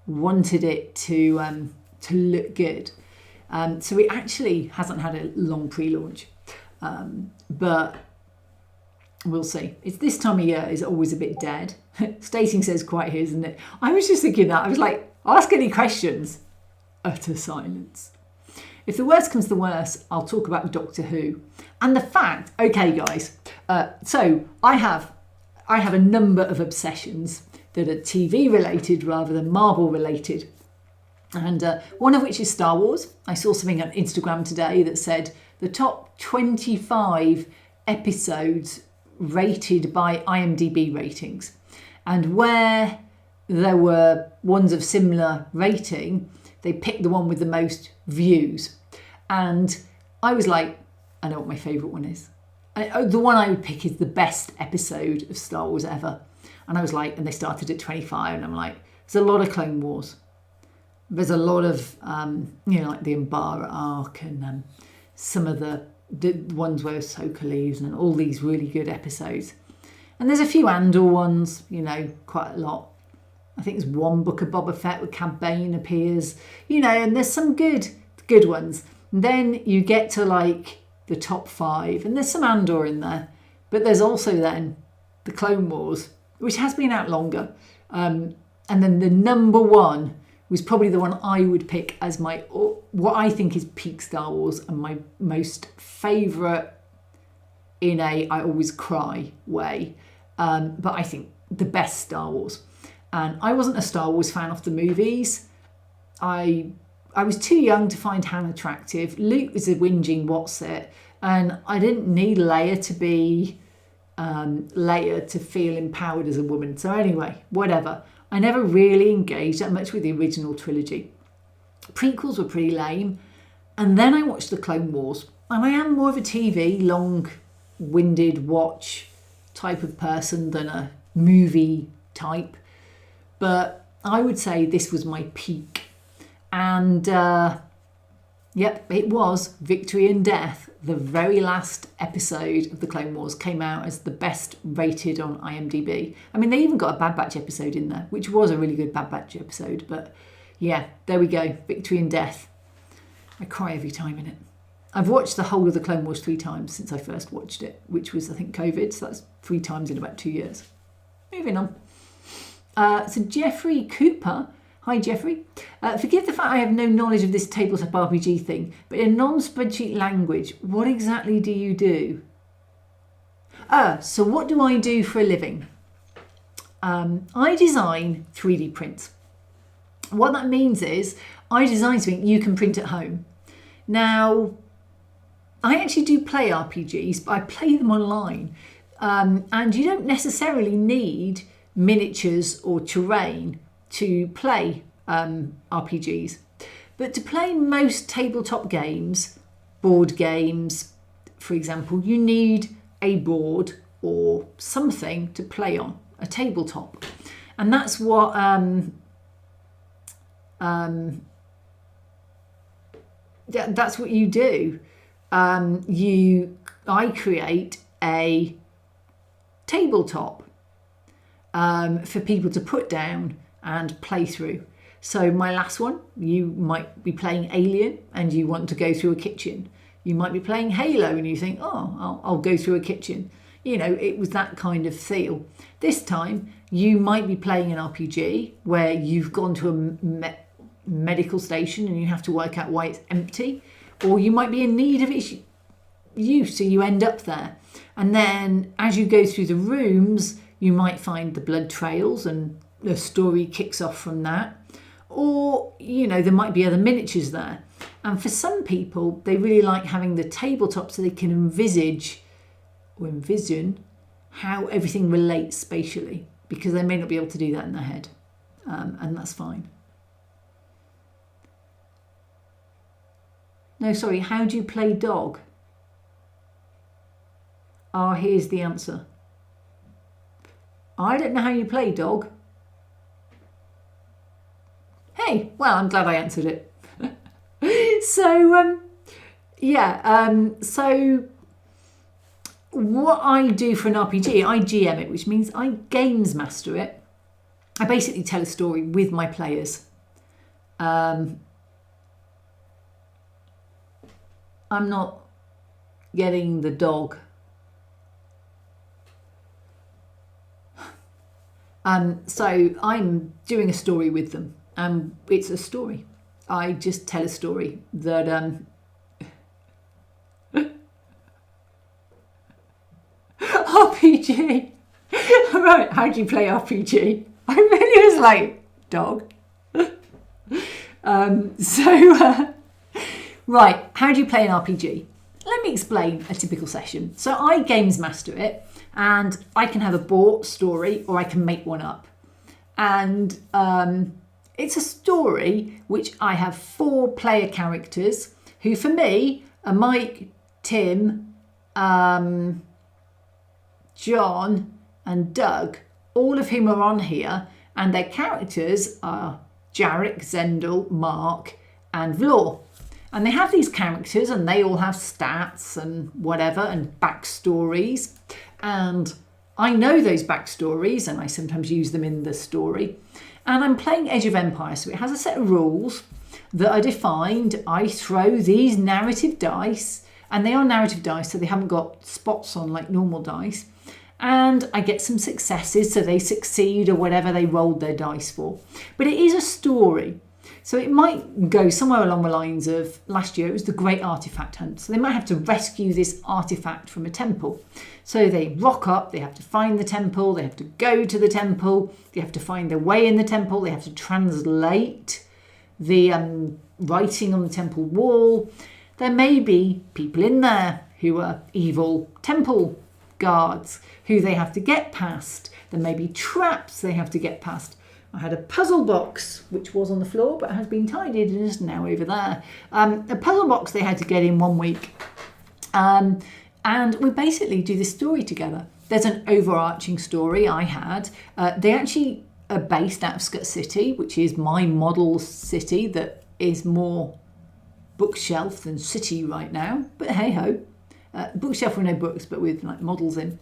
wanted it to look good. So it actually hasn't had a long pre-launch, but we'll see. It's this time of year is always a bit dead. Stating says quiet here, isn't it? I was just thinking that. I was like, ask any questions. Utter silence. If the worst comes to the worst, I'll talk about Doctor Who and the fact. Okay, guys. So I have a number of obsessions that are TV related rather than Marvel related. And one of which is Star Wars. I saw something on Instagram today that said the top 25 episodes rated by IMDb ratings. And where there were ones of similar rating, they picked the one with the most views. And I was like, I know what my favourite one is. The one I would pick is the best episode of Star Wars ever. And I was like, and they started at 25, and I'm like, there's a lot of Clone Wars. There's a lot of, like the Umbara arc and some of the ones where Ahsoka leaves and all these really good episodes. And there's a few Andor ones, quite a lot. I think there's one Book of Boba Fett where Cad Bane appears, and there's some good ones. And then you get to like the top 5, and there's some Andor in there. But there's also then the Clone Wars, which has been out longer. And then the number 1 was probably the one I would pick as what I think is peak Star Wars and my most favourite in I always cry way. But I think the best Star Wars. And I wasn't a Star Wars fan of the movies. I was too young to find Han attractive. Luke was a whinging what's it. And I didn't need Leia to be Leia to feel empowered as a woman. So anyway, whatever. I never really engaged that much with the original trilogy. Prequels were pretty lame. And then I watched the Clone Wars. And I am more of a TV, long-winded watch type of person than a movie type. But I would say this was my peak. And it was Victory and Death. The very last episode of the Clone Wars came out as the best rated on IMDb. I mean, they even got a Bad Batch episode in there, which was a really good Bad Batch episode. But yeah, there we go. Victory and Death. I cry every time in it. I've watched the whole of the Clone Wars 3 times since I first watched it, which was, I think, COVID. So that's 3 times in about 2 years. Moving on. So Jeffrey Cooper. Hi, Jeffrey. Forgive the fact I have no knowledge of this tabletop RPG thing, but in non-spreadsheet language, what exactly do you do? So what do I do for a living? I design 3D prints. What that means is I design something you can print at home. Now, I actually do play RPGs, but I play them online. And you don't necessarily need miniatures or terrain to play RPGs. But to play most tabletop games, board games, for example, you need a board or something to play on, a tabletop. And that's what that's what you do. I create a tabletop for people to put down and play through. So my last one, you might be playing Alien and you want to go through a kitchen. You might be playing Halo and you think, I'll go through a kitchen. It was that kind of feel. This time, you might be playing an RPG where you've gone to a medical station and you have to work out why it's empty. Or you might be in need of its use, so you end up there. And then as you go through the rooms, you might find the blood trails and the story kicks off from that. Or, there might be other miniatures there. And for some people, they really like having the tabletop so they can envision how everything relates spatially, because they may not be able to do that in their head. And that's fine. No, sorry, how do you play dog? Here's the answer. I don't know how you play dog. Hey, well, I'm glad I answered it. So what I do for an RPG, I GM it, which means I games master it. I basically tell a story with my players. I'm not getting the dog. So I'm doing a story with them. It's a story. I just tell a story that RPG. Right, how do you play RPG? I really was like, dog. Right, how do you play an RPG? Let me explain a typical session. So I games master it, and I can have a bought story or I can make one up. And it's a story which I have 4 player characters who for me are Mike, Tim, John and Doug, all of whom are on here, and their characters are Jarek, Zendel, Mark and Vlor. And they have these characters and they all have stats and whatever and backstories. And I know those backstories and I sometimes use them in the story. And I'm playing Age of Empires, so it has a set of rules that are defined. I throw these narrative dice, and they are narrative dice, so they haven't got spots on like normal dice. And I get some successes, so they succeed or whatever they rolled their dice for. But it is a story. So it might go somewhere along the lines of, last year it was the Great Artifact Hunt. So they might have to rescue this artifact from a temple. So they rock up, they have to find the temple, they have to go to the temple, they have to find their way in the temple, they have to translate the writing on the temple wall. There may be people in there who are evil temple guards who they have to get past. There may be traps they have to get past. I had a puzzle box, which was on the floor, but has been tidied and is now over there. A puzzle box they had to get in 1 week. And we basically do this story together. There's an overarching story I had. They actually are based out of Scott City, which is my model city that is more bookshelf than city right now. But hey-ho. Bookshelf with no books, but with like models in.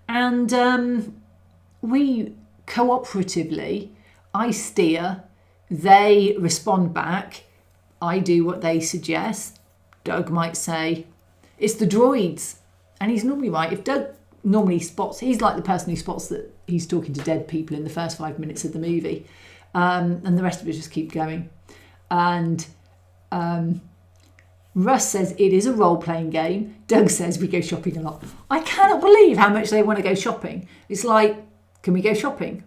And we cooperatively... I steer, they respond back, I do what they suggest. Doug might say, it's the droids. And he's normally right. If Doug normally spots, he's like the person who spots that he's talking to dead people in the first 5 minutes of the movie. And the rest of us just keep going. And Russ says it is a role-playing game. Doug says we go shopping a lot. I cannot believe how much they want to go shopping. It's like, can we go shopping?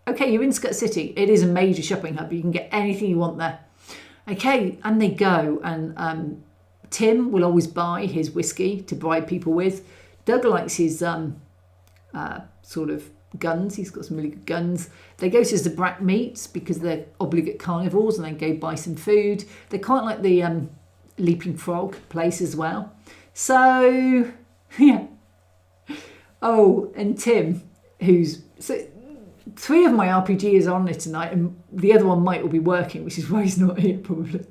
Okay, you're in Scott City. It is a major shopping hub. You can get anything you want there. Okay, and they go. And Tim will always buy his whiskey to bribe people with. Doug likes his sort of guns. He's got some really good guns. They go to Zabrak Meats because they're obligate carnivores, and they go buy some food. They quite like the Leaping Frog place as well. So, yeah. Oh, and Tim, who's... So, 3 of my RPGs are on it tonight, and the other one might all be working, which is why he's not here, probably.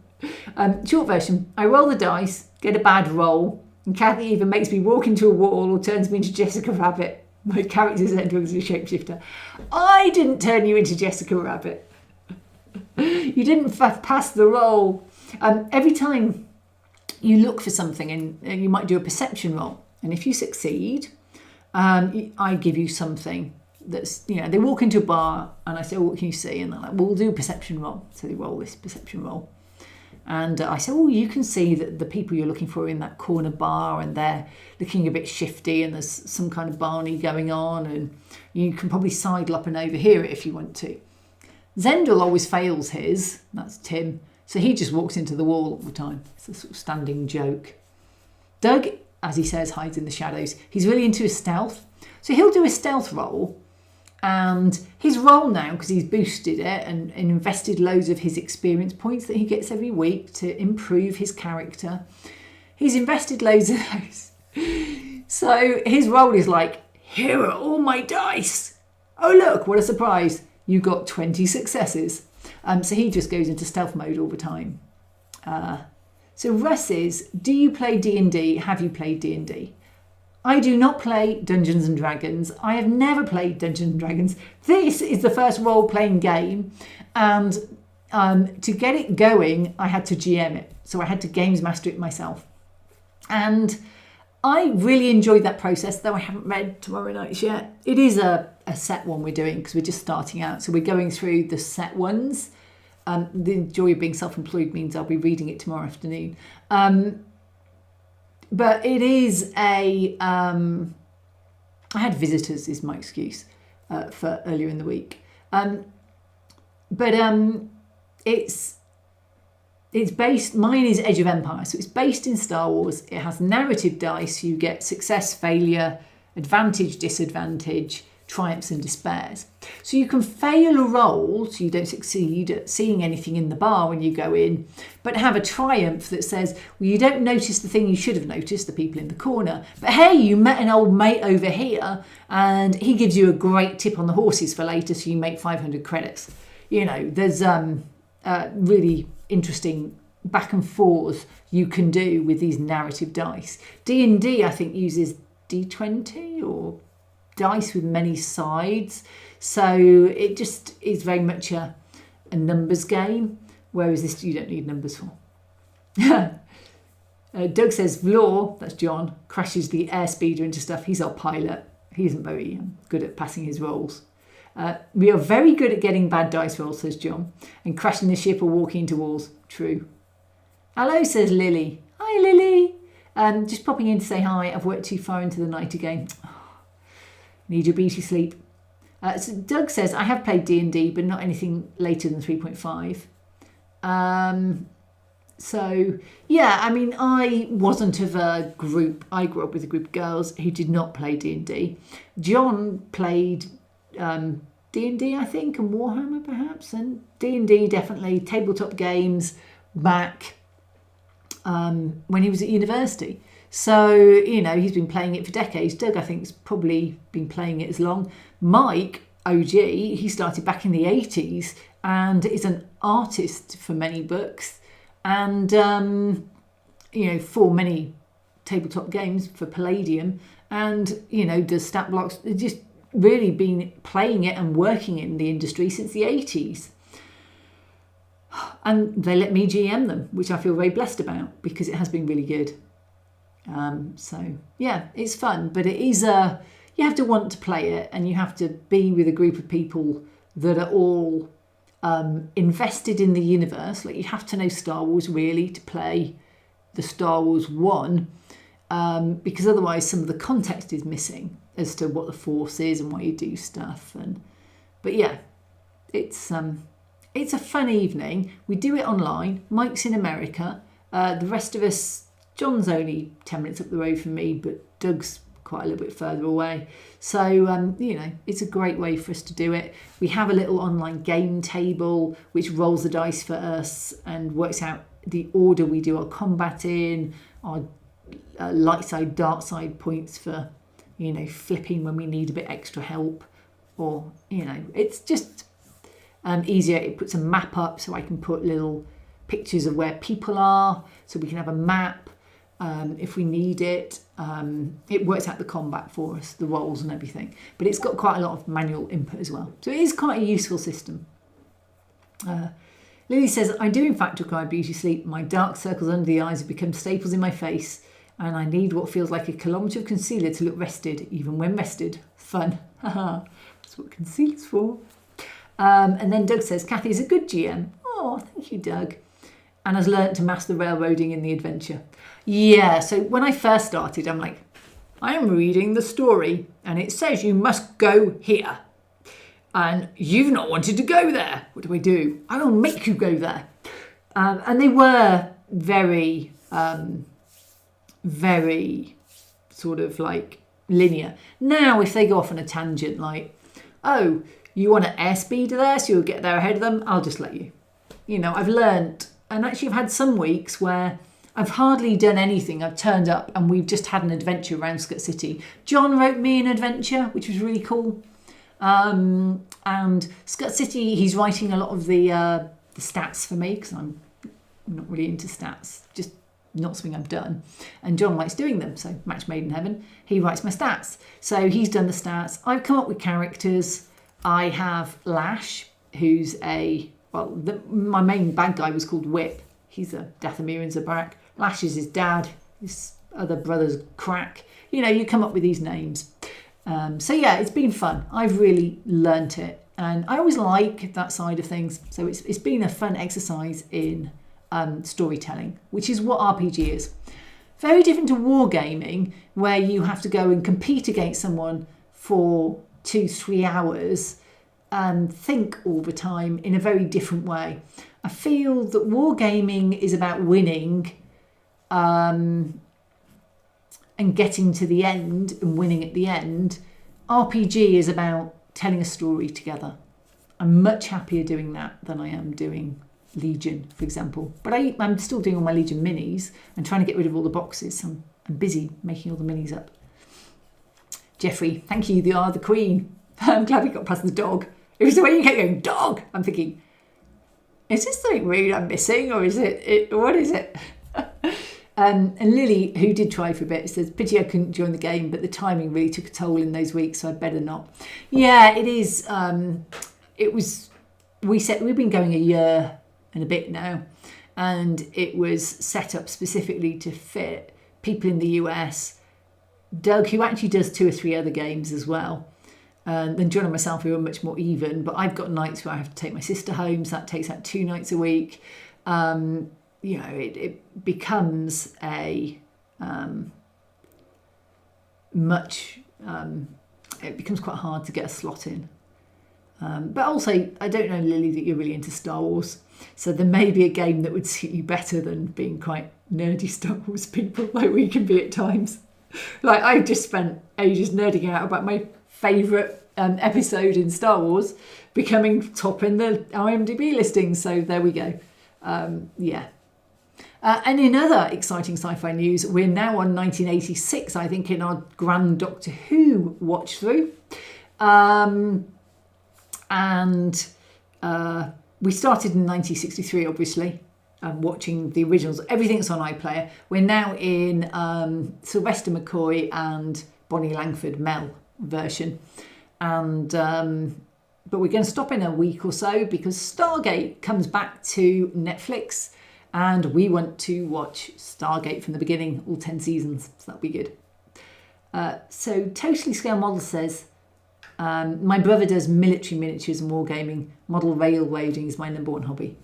Short version, I roll the dice, get a bad roll, and Kathy either makes me walk into a wall or turns me into Jessica Rabbit. My character's entered as a shapeshifter. I didn't turn you into Jessica Rabbit. You didn't pass the roll. Every time you look for something, and you might do a perception roll, and if you succeed, I give you something. That's, they walk into a bar and I say, what can you see? And they're like, well, we'll do a perception roll. So they roll this perception roll. And I say, oh, you can see that the people you're looking for are in that corner bar and they're looking a bit shifty and there's some kind of Barney going on and you can probably sidle up and overhear it if you want to. Zendel always fails his. That's Tim. So he just walks into the wall all the time. It's a sort of standing joke. Doug, as he says, hides in the shadows. He's really into his stealth. So he'll do a stealth roll. And his role now, because he's boosted it and invested loads of his experience points that he gets every week to improve his character, he's invested loads of those. So his role is like, here are all my dice. Oh, look, what a surprise. You got 20 successes. So he just goes into stealth mode all the time. So Russ is, do you play D&D? Have you played D&D? I do not play Dungeons and Dragons. I have never played Dungeons and Dragons. This is the first role-playing game, and to get it going, I had to GM it. So I had to games master it myself. And I really enjoyed that process, though I haven't read Tomorrow Nights yet. It is a set one we're doing because we're just starting out. So we're going through the set ones. The joy of being self-employed means I'll be reading it tomorrow afternoon. But it is I had visitors is my excuse for earlier in the week. But it's it's based, mine is Age of Empires, so it's based in Star Wars. It has narrative dice. You get success, failure, advantage, disadvantage, triumphs and despairs. So you can fail a roll, so you don't succeed at seeing anything in the bar when you go in, but have a triumph that says, well, you don't notice the thing you should have noticed, the people in the corner, but hey, you met an old mate over here and he gives you a great tip on the horses for later, so you make 500 credits. You know, there's really interesting back and forth you can do with these narrative dice. D&D, I think, uses D20 or dice with many sides, so it just is very much a numbers game, whereas this you don't need numbers for. Doug says Vlor, that's John, crashes the airspeeder into stuff. He's our pilot. He isn't very good at passing his rolls. We are very good at getting bad dice rolls, says John, and crashing the ship or walking into walls. True. Hello, says Lily. Hi, Lily. Just popping in to say hi. I've worked too far into the night again. Need your beauty sleep. So Doug says, I have played D&D, but not anything later than 3.5. So, yeah, I mean, I wasn't of a group. I grew up with a group of girls who did not play D&D. John played D&D, I think, and Warhammer, perhaps. And D&D, definitely. Tabletop games back when he was at university. So, you know, he's been playing it for decades. Doug, I think, has probably been playing it as long. Mike, OG, he started back in the 80s and is an artist for many books and, you know, for many tabletop games for Palladium and, you know, does stat blocks. Just really been playing it and working in the industry since the 80s. And they let me GM them, which I feel very blessed about because it has been really good. So yeah, it's fun, but it is you have to want to play it and you have to be with a group of people that are all invested in the universe. Like you have to know Star Wars really to play the Star Wars one, because otherwise some of the context is missing as to what the Force is and why you do stuff. But yeah, it's a fun evening. We do it online. Mike's in America. The rest of us, John's only 10 minutes up the road from me, but Doug's quite a little bit further away. So, you know, it's a great way for us to do it. We have a little online game table which rolls the dice for us and works out the order we do our combat in, our light side, dark side points for, you know, flipping when we need a bit extra help. Or, you know, it's just easier. It puts a map up so I can put little pictures of where people are so we can have a map. If we need it. It works out the combat for us, the rolls and everything. But it's got quite a lot of manual input as well. So it is quite a useful system. Lily says, I do in fact require beauty sleep. My dark circles under the eyes have become staples in my face and I need what feels like a kilometre of concealer to look rested, even when rested. Fun. That's what concealer's for. And then Doug says, Kathy is a good GM. Oh, thank you, Doug. And has learnt to master railroading in the adventure. Yeah, so when I first started, I'm like, I am reading the story and it says you must go here. And you've not wanted to go there. What do I do? I will make you go there. And they were very, very sort of like linear. Now, if they go off on a tangent, like, oh, you want an airspeeder there so you'll get there ahead of them, I'll just let you. You know, I've learnt. And actually I've had some weeks where I've hardly done anything. I've turned up and we've just had an adventure around Scott City. John wrote me an adventure, which was really cool. And Scott City, he's writing a lot of the stats for me because I'm not really into stats, just not something I've done. And John likes doing them, so match made in heaven. He writes my stats. So he's done the stats. I've come up with characters. I have Lash, who's my main bad guy was called Whip. He's a Dathomir and Zabrak. Lash is his dad. His other brother's Crack. You know, you come up with these names. So yeah, it's been fun. I've really learnt it. And I always like that side of things. So it's been a fun exercise in storytelling, which is what RPG is. Very different to wargaming, where you have to go and compete against someone for 2-3 hours and think all the time in a very different way. I feel that wargaming is about winning and getting to the end and winning at the end. RPG is about telling a story together. I'm much happier doing that than I am doing Legion, for example. But I'm still doing all my Legion minis and trying to get rid of all the boxes. I'm busy making all the minis up. Jeffrey, thank you. You are the queen. I'm glad we got past the dog. It was the way you kept going, dog. I'm thinking, is this something rude I'm missing, or is it what is it? And Lily, who did try for a bit, says, pity I couldn't join the game, but the timing really took a toll in those weeks, so I'd better not. Yeah, it is. We've been going a year and a bit now, and it was set up specifically to fit people in the US. Doug, who actually does 2 or 3 other games as well. Then John and myself, who are much more even, but I've got nights where I have to take my sister home, so that takes out 2 nights a week. It becomes a it becomes quite hard to get a slot in. But also, I don't know, Lily, that you're really into Star Wars, so there may be a game that would suit you better than being quite nerdy Star Wars people, like we can be at times. Like, I've just spent ages nerding out about my favourite episode in Star Wars becoming top in the IMDb listings, so there we go. And in other exciting sci-fi news, we're now on 1986, I think, in our Grand Doctor Who watch through. We started in 1963, obviously, watching the originals. Everything's on iPlayer. We're now in Sylvester McCoy and Bonnie Langford Mel version. But we're going to stop in a week or so because Stargate comes back to Netflix, and we want to watch Stargate from the beginning, all 10 seasons, so that'll be good. So Totally Scale Model says, my brother does military miniatures and wargaming. Model railroading is my number 1 hobby.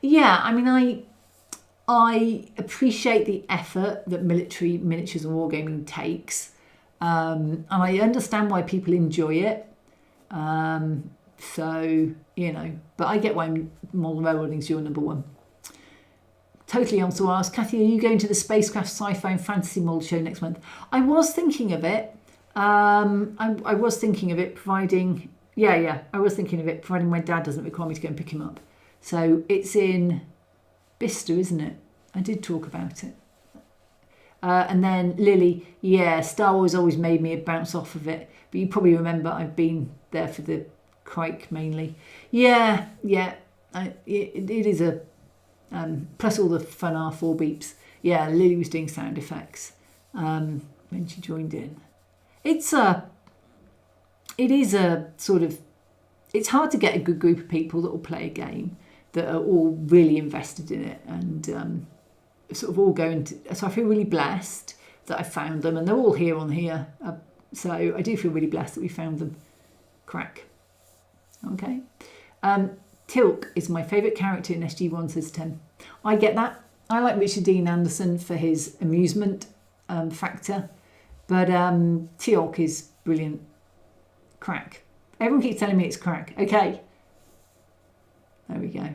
Yeah, I mean, I appreciate the effort that military miniatures and wargaming takes, and I understand why people enjoy it. But I get why model railroading is your number 1. Totally also asked, Kathy, are you going to the Spacecraft Sci-Fi and Fantasy Model Show next month? I was thinking of it. I was thinking of it providing my dad doesn't require me to go and pick him up. So it's in Bicester, isn't it? I did talk about it. And then Lily, Star Wars always made me bounce off of it. But you probably remember I've been there for the Crike mainly. It is a... plus all the fun R4 beeps. Yeah, Lily was doing sound effects when she joined in. It is a sort of... It's hard to get a good group of people that will play a game that are all really invested in it and sort of all going to... So I feel really blessed that I found them, and they're all here on here. So I do feel really blessed that we found them. Crack. Okay. Tilk is my favourite character in SG1, says Tim. I get that. I like Richard Dean Anderson for his amusement factor. But Tilk is brilliant. Crack. Everyone keeps telling me it's crack. Okay. There we go.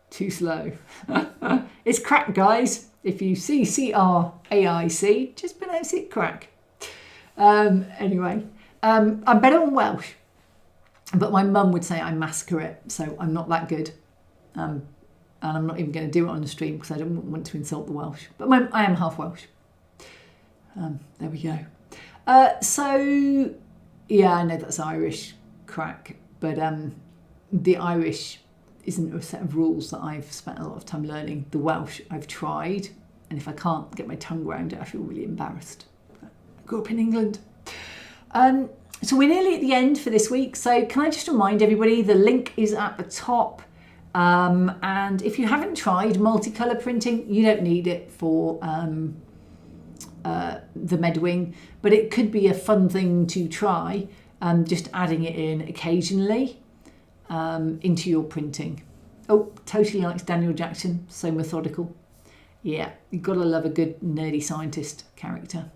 Too slow. It's crack, guys. If you see CRAIC, just pronounce it crack. Anyway, I'm better on Welsh. But my mum would say I massacre it, so I'm not that good. And I'm not even going to do it on the stream because I don't want to insult the Welsh. But I am half Welsh. There we go. I know that's Irish crack, but the Irish isn't a set of rules that I've spent a lot of time learning. The Welsh I've tried, and if I can't get my tongue around it, I feel really embarrassed. I grew up in England. So we're nearly at the end for this week. So can I just remind everybody, the link is at the top. And if you haven't tried multicolour printing, you don't need it for the Medwing, but it could be a fun thing to try, just adding it in occasionally into your printing. Oh, totally likes Daniel Jackson, so methodical. Yeah, you've got to love a good nerdy scientist character.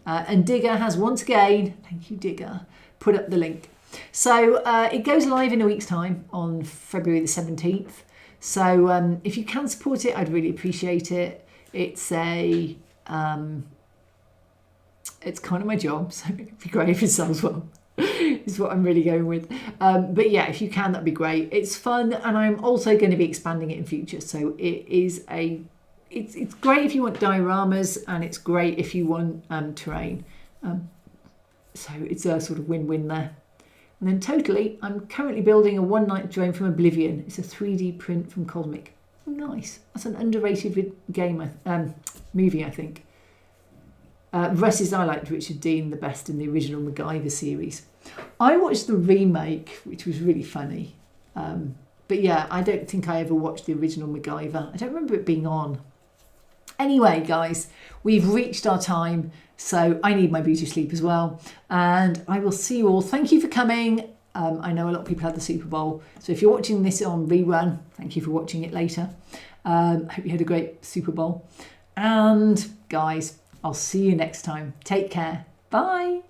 And Digger has once again, thank you Digger, put up the link. So it goes live in a week's time on February the 17th. So if you can support it, I'd really appreciate it. It's a it's kind of my job, so it'd be great if it sells well. Is what I'm really going with. But yeah, if you can, that'd be great. It's fun, and I'm also going to be expanding it in future. So it is it's great if you want dioramas, and it's great if you want terrain. So it's a sort of win-win there. And then totally, I'm currently building a One Night Drone from Oblivion. It's a 3D print from Cosmic. Oh, nice. That's an underrated movie, I think. Versus I liked Richard Dean the best in the original MacGyver series. I watched the remake, which was really funny. But yeah, I don't think I ever watched the original MacGyver. I don't remember it being on. Anyway, guys, we've reached our time, so I need my beauty sleep as well. And I will see you all. Thank you for coming. I know a lot of people had the Super Bowl, so if you're watching this on rerun, thank you for watching it later. Hope you had a great Super Bowl. And guys, I'll see you next time. Take care. Bye.